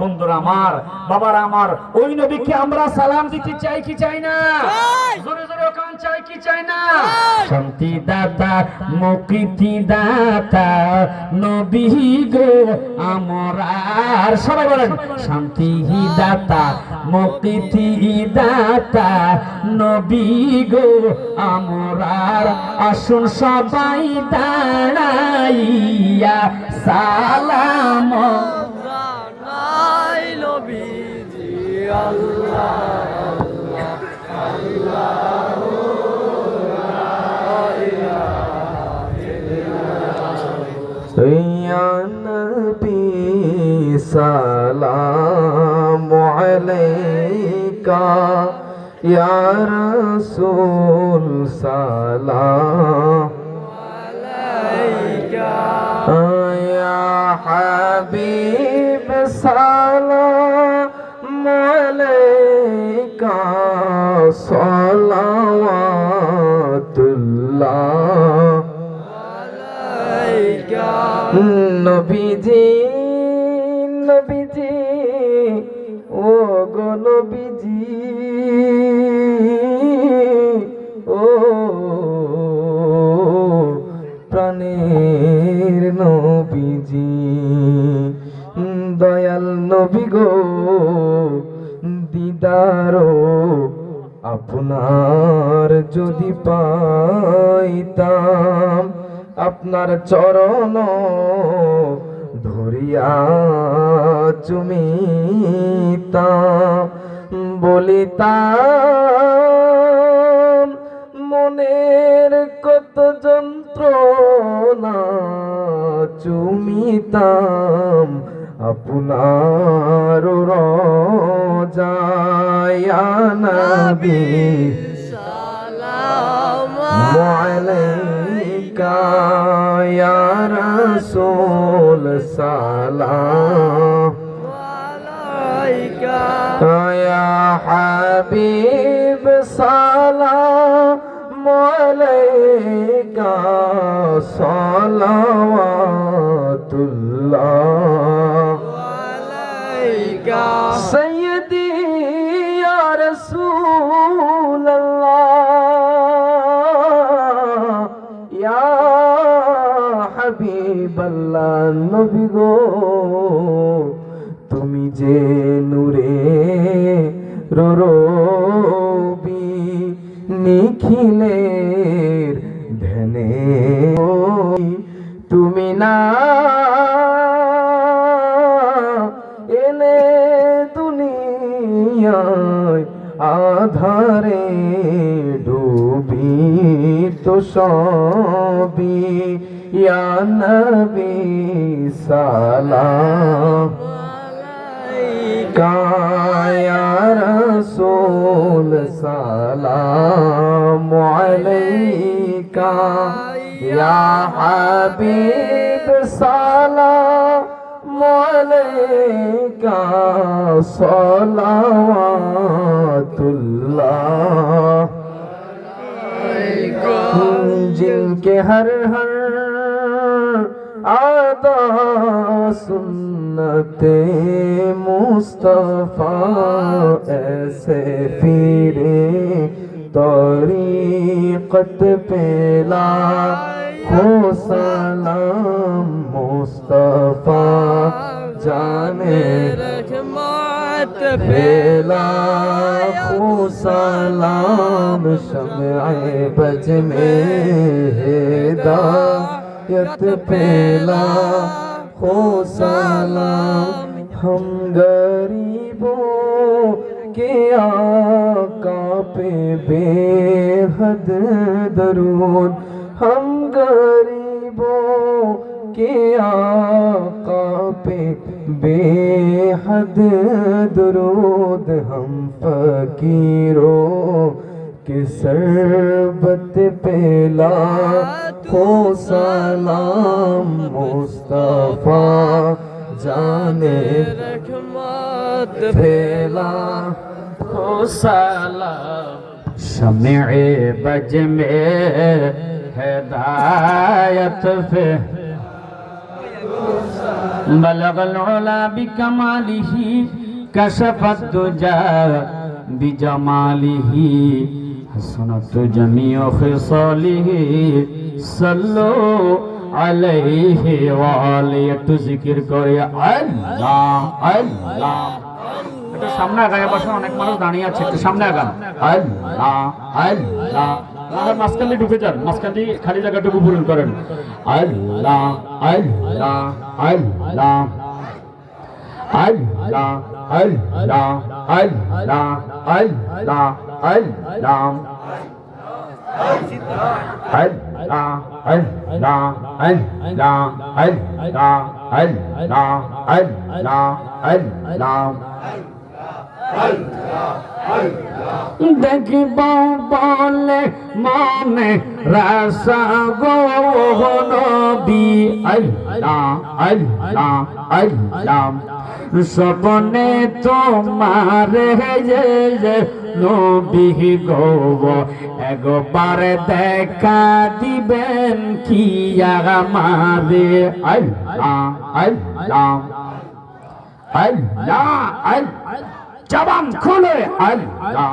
বন্ধুরা আমার, বাবারা আমার, ওই নবীকে আমরা সালাম দিতে চাই কি চাই না? চাই। জোরে জোরে কান চাই কি চাই না? চাই। শান্তি দাতা, মুক্তি দাতা নবী গো আমরার। সবাই বলেন শান্তি দাতা, মুক্তি দাতা নবী গো আমরার। আসুন সবাই দাঁড়াইয়া সালাম জানাই নবীজি আল্লাহ Ya Nabi Salamu Alayka Ya Rasul Salam আলাইকা Ya Habib Salamu Alayka Salawatullah আলাইকা নবীজি নবীজি ও গো নবীজি ও প্রাণের নবীজি দয়াল নবী গো দিদারো আপনার যদি পাইতাম আপনার চরণ ধরিয়া চুমিতাম বলিতাম মনের কত যন্ত্রণা চুমিতাম আপনার রোজায়া নবী সালাম আলাইকা ইয়া রাসূল সালাম আলাইকা ইয়া হাবিব সালাম আলাইকা সালাওয়াতুল্লাহ আলাইকা সৈয়দি ইয়া রাসূলুল্লাহ ইয়া হাবিবাল্লাহ নবী গো তুমি যে নূরে রবি নিখিলের ধ্যানে তুমি না এলে দুনিয়ায় আধারে ডুবি তো সবই ইয়া নবী সালাম ইয়া রাসূল সালাম আলাইকা ইয়া হাবিব সালাম আলাইকা সালাওয়াতুল্লাহ जिनके हर हर आदा सुन्नते मुस्तफा ऐसे फिरे तरीक़त पे लाखों सलाम मुस्तफा जाने रहमत बेला खो सलाम शम्ए बज में हिदायत पेला खो सलाम हम गरीबों के आका पे बेहद दरूद हम गरीबों के आका पे बेहद दरूद हम फकीरों के सरबत पे लाखों सलाम मुस्तफा जाने रहमत फैला हो सलाम शम्ए बज में हिदायत पे बलगल उला बिकमालिही कशफत दुजा बिजमालिही हसनत जमीउ खिसालिही सल्लु अलैहि व आलिहि একটু জিকির করে আল্লাহ আল্লাহ একটু সামনে আগায় বসে অনেক মানুষ দাঁড়িয়ে আছে একটু সামনে আগান আল্লাহ আল্লাহ আপনার মাঝখান দিয়ে ঢুকে যান মাঝখান দিয়ে খালি জায়গাটুকু পূরণ করেন আল্লাহ আল্লাহ আল্লাহ আল্লাহ আল্লাহ আল্লাহ আল্লাহ আল্লাহ Allah, Allah, Allah, Allah, Allah, Allah, Allah. দেখিব বলে মনে রাসা গো নবী আল্লাহ আল্লাহ আল্লাহ স্বপ্নে তোমার যে নবী গো একবার দেখা দিবেন কি আমারে আল্লাহ আল্লাহ আল্লাহ আল্লাহ জবান খুলে আল্লাহ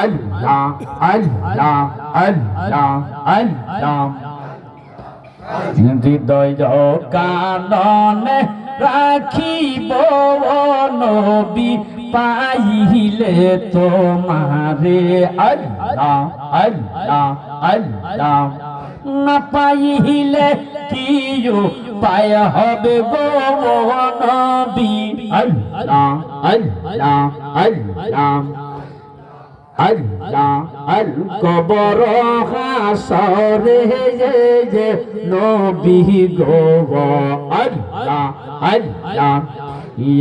আল্লাহ আল্লাহ আল্লাহ আল্লাহ হৃদয় কাননে রাখিব নবী পাইলে তোমারে আল্লাহ আল্লাহ আল্লাহ না পাইলে কি পায় হবে গো নবী আল্লাহ আল্লাহ আল্লাহ আল্লাহ আল কবর হাসরে যে নবী গো আল্লাহ আল্লাহ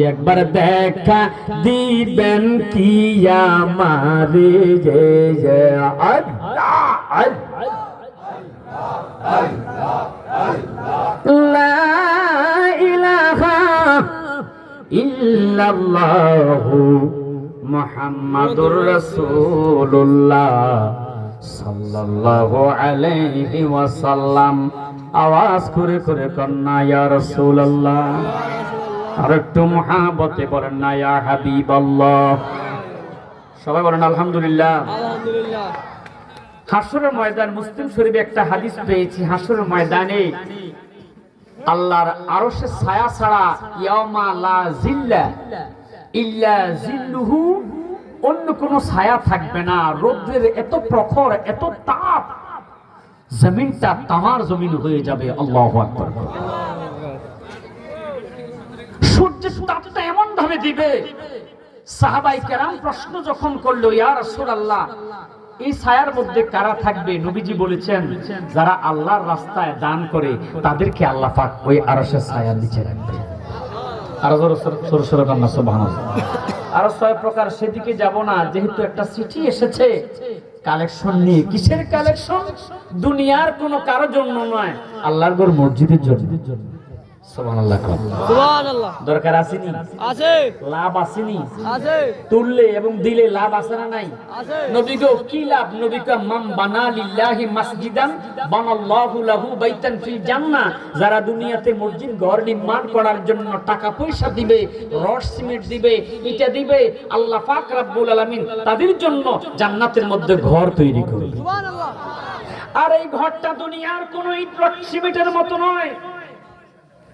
একবার দেখা দিবেন কি আমারে যে আল্লাহ আল্লাহ লা ইলাহা ইল্লাল্লাহু মুহাম্মাদুর রাসূলুল্লাহ সাল্লাল্লাহু আলাইহি ওয়াসাল্লাম আওয়াজ করে করে কন্না ইয়া রাসূলুল্লাহ আর একটু মুহাব্বতে বলেন না ইয়া হাবিবাল্লাহ সবাই বলেন আলহামদুলিল্লাহ আলহামদুলিল্লাহ হাসরের ময়দান মুসলিম শরীফে একটা হাদিস পেয়েছি হাসরের ময়দানে আল্লাহর আরশের ছায়া ছাড়া ইয়াউমা লা জিল্লা ইল্লা জিল্লুহু অন্য কোনো ছায়া থাকবে না রৌদ্রের এত প্রখর এত তাপ জমিনটা তামার জমিন হয়ে যাবে আল্লাহু আকবার সূর্যের তাপটা এমন ভাবে দিবে সাহাবায়ে কেরাম প্রশ্ন যখন করলো ইয়া রাসূলুল্লাহ এই ছায়ার মধ্যে কারা থাকবে নবীজি বলেছেন যারা আল্লাহর রাস্তায় দান করে তাদেরকে আল্লাহ পাক ওই আরশের ছায়ার নিচে রাখবে আর সরসর কান্না সুবহানাল্লাহ আর ছয় প্রকার সেদিকে যাব না যেহেতু একটা চিঠি এসেছে কালেকশন নিয়ে কিসের কালেকশন দুনিয়ার কোনো কারো জন্য নয় আল্লাহর ঘর মসজিদের জন্য সুবহানাল্লাহ। সুবহানাল্লাহ। দরকার আসেনি, আছে লাভ আসেনি, আছে তুললে এবং দিলে লাভ আসে না নাই? আছে। নবী গো কি লাভ? নবী কা মান বানা লিল্লাহি মাসজিদান বানাল্লাহু লাহু বাইতান ফিল জান্নাহ। যারা দুনিয়াতে মসজিদ ঘর নির্মাণ করার জন্য টাকা পয়সা দিবে, রড সিমেন্ট দিবে, ইটা দিবে, আল্লাহ পাক রব্বুল আলামিন তাদের জন্য জান্নাতের মধ্যে ঘর তৈরি করবে। সুবহানাল্লাহ। আর এই ঘরটা দুনিয়ার কোন ইট রড সিমেন্টের মতো নয়।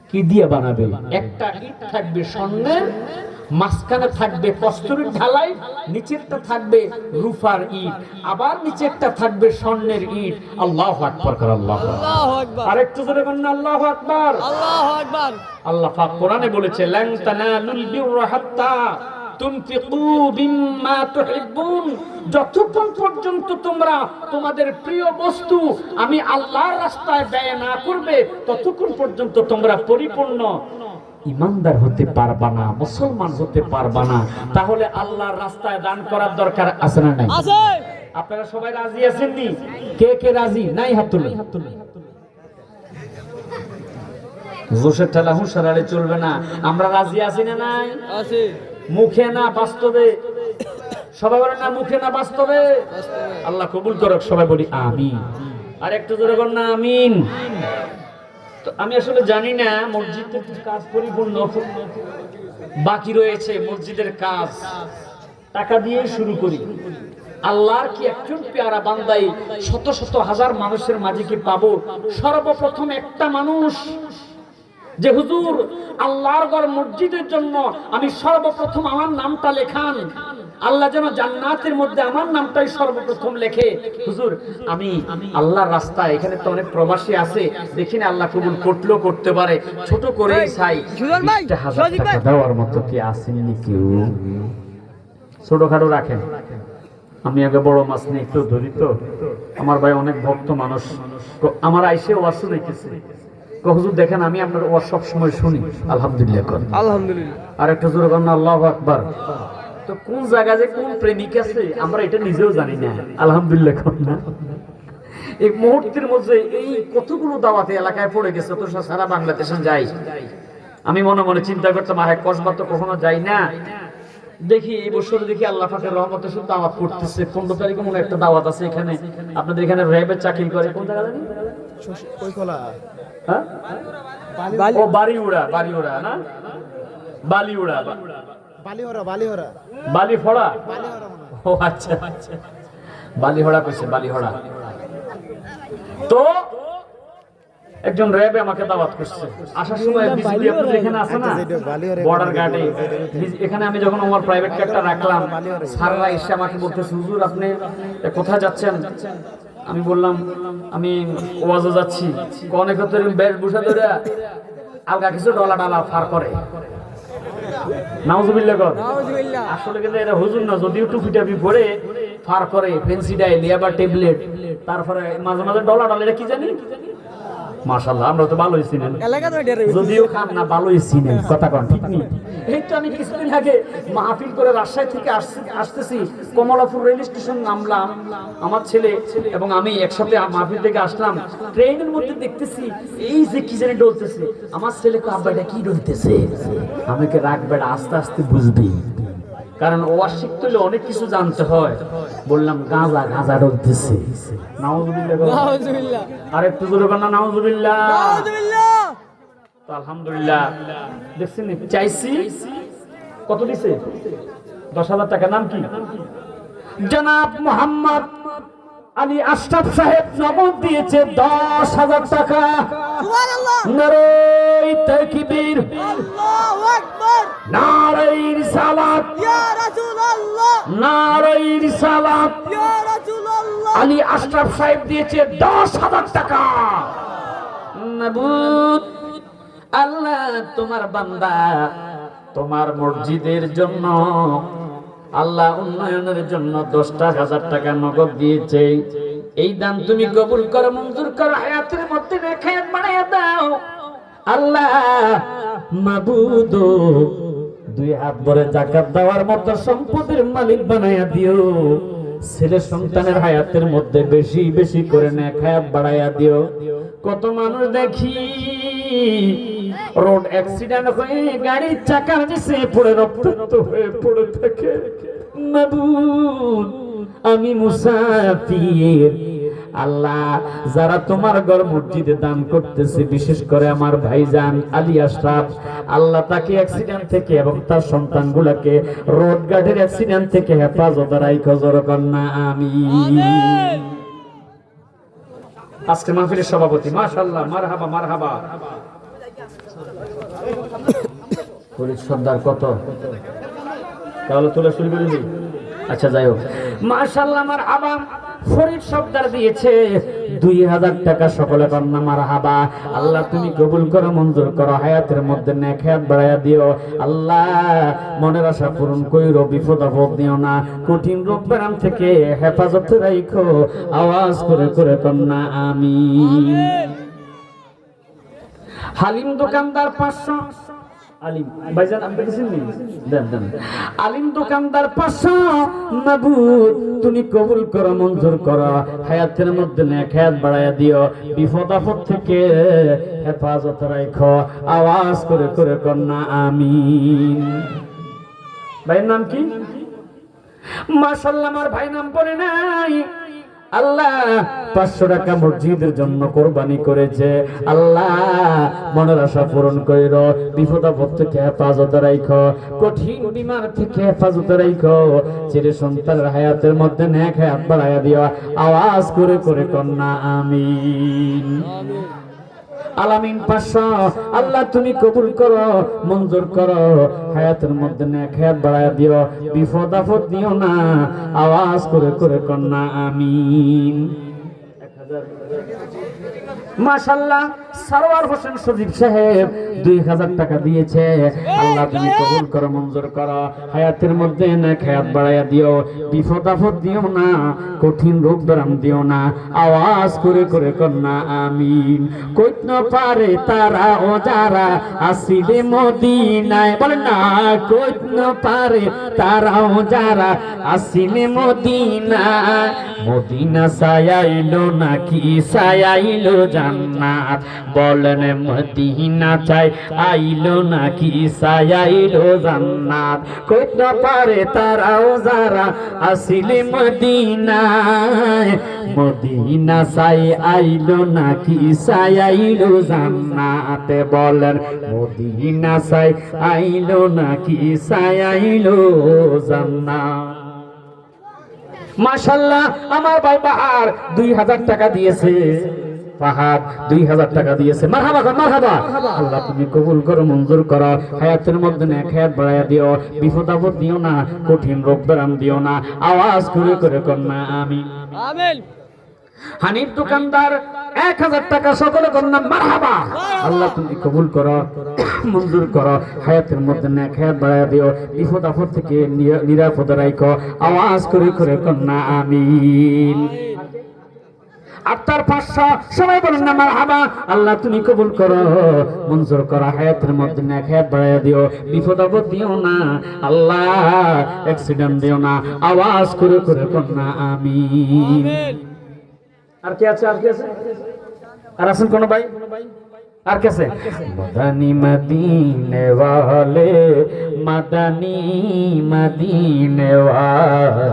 কি দিয়ে বানাবে? একটা ইট থাকবে স্বর্ণের, মাঝখানে থাকবে কস্তুরীর ঢালাই, নিচেরটা থাকবে রূপার ইট, আবার নিচেরটা থাকবে স্বর্ণের ইট। আল্লাহু আকবার কর, আল্লাহু আকবার। আল্লাহু আকবার। আরেকটু জোরে বলুন আল্লাহু আকবার। আল্লাহু আকবার। আল্লাহ পাক কোরআনে বলেছে, লান তানালুল বিররা হাত্তা তুনফিকু বিম্মা তুহিব্বুন। যতক্ষণ পর্যন্ত তোমরা তোমাদের প্রিয় বস্তু আমি আল্লাহর রাস্তায় ব্যয় না করবে, ততক্ষণ পর্যন্ত তোমরা পরিপূর্ণ ইমানদার হতে পারবা না, মুসলমান হতে পারবা না। তাহলে আল্লাহর রাস্তায় দান করার দরকার আছে না নাই? আছে। আপনারা সবাই রাজি আছেন নি? কে কে রাজি? নাই হাত তুলে। জোশের ঠেলা হুঁশারালে চলবে না। আমরা রাজি আছি না নাই? আছে। মুখে না বাস্তবে। সবাই বলেন না মুখে না বাস্তবে। আল্লাহ কবুল করুক, সবাই বলি আমিন। আর একটু জোরে বল না আমিন। তো আমি আসলে জানি না মসজিদের কাজ পরিপূর্ণ বাকি রয়েছে, মসজিদের কাজ টাকা দিয়ে শুরু করি। আল্লাহর কি একজন পেয়ারা বান্দাই শত শত হাজার মানুষের মাঝে কি পাবো? সর্বপ্রথম একটা মানুষ যে হুজুর আল্লাহর ঘর মসজিদের জন্য আমি সর্বপ্রথম আমার নামটা লেখান, আল্লাহ যেন জান্নাতের মধ্যে আমার নামটাই সর্বপ্রথম লেখে। হুজুর আমি আল্লাহর রাস্তায়, এখানে তো অনেক প্রবাসী আছে, দেখি না আল্লাহ কবুল করলেও করতে পারে, ছোট করেই চাই 20,000 টাকা দেওয়ার মতো কি আসেননি কেউ? ছোটখাটো রাখেন, আমি আগে বড় মাছ নেই একটু ধরি। তো আমার ভাই অনেক ভক্ত মানুষ, আমার আইসে ওয়াজ শুনাইতেছে, হুজুর দেখেন আমি আপনার ওয়াজ সব সময় শুনি, আলহামদুলিল্লাহ করেন। আলহামদুলিল্লাহ। আর একটা জোরে বলেন আল্লাহু আকবার। তো কোন জায়গায় যে কোন প্রেমিক আছে আমরা এটা নিজেও জানি না, আলহামদুলিল্লাহ করেন না। এই মুহূর্তের মধ্যে এই কতগুলো দাওয়াতে এলাকায় পড়ে গেছে, তো সারা বাংলাদেশে যাই। আমি মনে মনে চিন্তা করতাম আরে কসবা তো কখনো যাই না, দেখি এই বছর দেখি আল্লাহ পাকের রহমতে শুধু দাওয়াত করতেছে। 15 তারিখে মনে একটা দাওয়াত আছে এখানে, আপনাদের এখানে র্যাবের চাকরি করে, কোন জায়গা জানি? হ্যাঁ ও বাড়িউড়া, বাড়িউড়া না বালিউড়া, বালিফড়া। ও আচ্ছা, বালিহড়া কইছে, বালিহড়া। তো একজন র্যাবে আমাকে দাওয়াত করছে, আসার সময় বিজিবি আপনাদের এখানে আছে না বর্ডার গার্ডে, এখানে আমি যখন আমার প্রাইভেট কারটা রাখলাম, স্যাররা এসে আমাকে বলতেছে হুজুর আপনি কোথায় যাচ্ছেন? আমি বললাম আমি ওয়াজে যাচ্ছি। অনেক বেশভূষা ধরে আলগা কিছু ডলা ডালা ফার করে, নাউজুবিল্লাহ কর। আসলে কিন্তু এরা হুজুর না, যদিও টুপি টাপি পরে ফার করে, ফেন্সি ডাইল, ইয়াবা ট্যাবলেট, তারপরে মাঝে মাঝে ডলা ডাল, এটা কি জানি? মাশাআল্লাহ, আমরা তো ভালোই চিনেন, যদিও খান না ভালোই চিনেন, কথা কন ঠিক নেই। এই তো আমি কিছুদিন আগে মাহফিল করে রাজশাহী থেকে আসতেছি, কমলাপুর রেল স্টেশন নামলাম, আমার ছেলে এবং আমি একসাথে মাহফিল থেকে আসলাম। ট্রেনের মধ্যে দেখতেছি এই যে কি জানি ডলতেছে, আমার ছেলেকে আব্বা এটা কি ডলতেছে? আমাকে রাখবে, আস্তে আস্তে বুঝবি, কারণ ওয়াজ শিখতে হলে অনেক কিছু জানতে হয়। বললাম গাঁজা, গাঁজা ডলতেছে। নাউজুবিল্লাহ। আর একটু জোরে বলেন নাউজুবিল্লাহ। তো আলহামদুলিল্লাহ দেখছেন, চাইছি কত দিছে? 10,000 টাকা। নাম কি? জনাব মোহাম্মদ আলী আশরাফ সাহেব নগদ দিয়েছে 10,000 টাকা। নারে তাকবীর, আল্লাহু আকবার, নারে রিসালাত, ইয়া রাসূলুল্লাহ, নারে রিসালাত। ইয়া রাসূলুল্লাহ। আলী আশরাফ সাহেব দিয়েছে 10,000 টাকা। মাবুদ আল্লাহ, তোমার বান্দা তোমার মসজিদের জন্য, আল্লাহ উন্নয়নের জন্য 10,000 টাকা নগদ দিয়েছে। এই দান তুমি কবুল করো, মঞ্জুর করো, হায়াতের মধ্যে নেখায়াত বানায়া দাও আল্লাহ। মাবুদ 2 হাত ভরে যাকাত দেওয়ার মতো সম্পদের মালিক বানায়া দিও। ছেলে সন্তানের হায়াতের মধ্যে বেশি বেশি করে নেখায়াত বাড়ায়া দিও। কত মানুষ দেখি রোড অ্যাক্সিডেন্ট হয়ে গাড়ির চাকার নিচে পড়ে রক্তাক্ত হয়ে পড়ে থাকে। মাবুদ আমি মুসাফির, আল্লাহ যারা তোমার ঘর মসজিদে দান করতেছে, বিশেষ করে আমার ভাইজান আলী আশরাফ, আল্লাহ তাকে অ্যাক্সিডেন্ট থেকে এবং তার সন্তানগুলোকে রোড গার্ডের অ্যাক্সিডেন্ট থেকে হেফাজতে রাখো, জোরে কন্যা আমিন। আজকে মাহফিলের সভাপতি মাশাআল্লাহ, মারহাবা মারহাবা। ফরিদ সর্দার কত তাহলে তুলে শুরু করে দিই। আচ্ছা যাই হোক, মাশাআল্লাহ মারহাবা। ফরিদ সর্দার দিয়েছে 2000 টাকা, সকলে কন্যা মারহাবা। আল্লাহ তুমি কবুল করো, মঞ্জুর করো, হায়াতের মধ্যে নেক হায়াত বাড়াইয়া দিও। আল্লাহ মনের আশা পূরণ কইরো, বিপদ আপদ দিও না, কঠিন রোগ ব্যায়াম থেকে হেফাজত রাখো, আওয়াজ করে করে কন্যা আমিন। হালিম দোকানদার 500, আলিম ভাইজান আপনি দিছেন নি? দেন দেন। আলিম দোকানদার 500, মাবুদ তুমি কবুল করো, মঞ্জুর করো, হায়াতের মধ্যে নেক হায়াত বাড়াইয়া দিও, বিপদ আপদ থেকে হেফাজত রাখো, আওয়াজ করে করে কন্যা আমিন। ভাইয়ের নাম কি? মাশাআল্লাহ আমার ভাই নাম বলে নাই। আল্লাহ 500 টাকা মসজিদের জন্য কোরবানি করেছে। আল্লাহ মনের আশা পূরণ কইরো, বিপদ আপদ থেকে হেফাজতে রাখো, কঠিন বিমার থেকে হেফাজতে রাখো, ছেলে সন্তানের হায়াতের মধ্যে নেক হায়াত বাড়াইয়া দিও, আওয়াজ করে করে কন্যা আমিন। আলামিন 500, আল্লাহ তুমি কবুল করো, মঞ্জুর করো, হায়াতের মধ্যে নেক হায়াত বাড়াইয়া দিও, বিপদ আপদ দিও না, আওয়াজ করে করে কন্যা আমিন। মাশাআল্লাহ সারওয়ার হোসেন সজীব সাহেব 2000 টাকা দিয়েছে। আল্লাহ তুমি কবুল করো, মঞ্জুর করো, হায়াতের মধ্যে নেক হায়াত বাড়াইয়া দিও, বিপদ আপদ দিও না, কঠিন রোগ ব্যায়াম দিও না, আওয়াজ করে করে কন্যা আমিন। কইত না পারে তারা ও যারা আসিলে মদিনায়, বলেন না, কইত না পারে তারা ও যারা আসিলে মদিনায়, মদিনা সায়াইলো নাকি সায়াইলো জান্নাত, বলেন মদিনা চাই আইলো নাকি সায়াইলো জান্নাত। কইতে পারে তারাও যারা আসিলে মদিনায়, মদিনা চাই আইলো নাকি সায়াইলো জান্নাত, বলেন মদিনা চাই আইলো নাকি সায়াইলো জান্নাত। মাশাআল্লাহ আমার ভাই বাহার 2000 টাকা দিয়েছে। ফাহাদ 2000 টাকা দিয়েছে। মারহাবা মারহাবা। আল্লাহ তুমি কবুল করো, মঞ্জুর করো, হায়াতের মধ্যে নেক হায়াত বাড়াইয়া দিও, বিপদ আপদ দিও না, কঠিন রোগ ব্যায়াম দিও না, আওয়াজ করে করে কন্যা আমিন। আমিন। হানিফ দোকানদার 1000 টাকা, সকলে কন্যা মারহাবা। আল্লাহ তুমি কবুল করো, মঞ্জুর করো, হায়াতের মধ্যে নেক হায়াত বাড়াইয়া দিও, বিপদ আপদ থেকে নিরাপদে রাখো, আওয়াজ করে করে কন্যা আমিন। আপনার 500, সবাই বলেন না মারহাবা। আল্লাহ তুমি কবুল করো, মঞ্জুর করো, হায়াতের মধ্যে নেক হায়াত বাড়াইয়া দিও, বিপদ আপদ দিও না, আল্লাহ অ্যাক্সিডেন্ট দিও না, আওয়াজ করে করে কন্যা আমিন। আর কি আছে? আর কি আছে? আর আছেন কোন ভাই? আর কে আছে? মদানি মদিনে ওয়ালে, মদানি মদিনে ওয়ালে।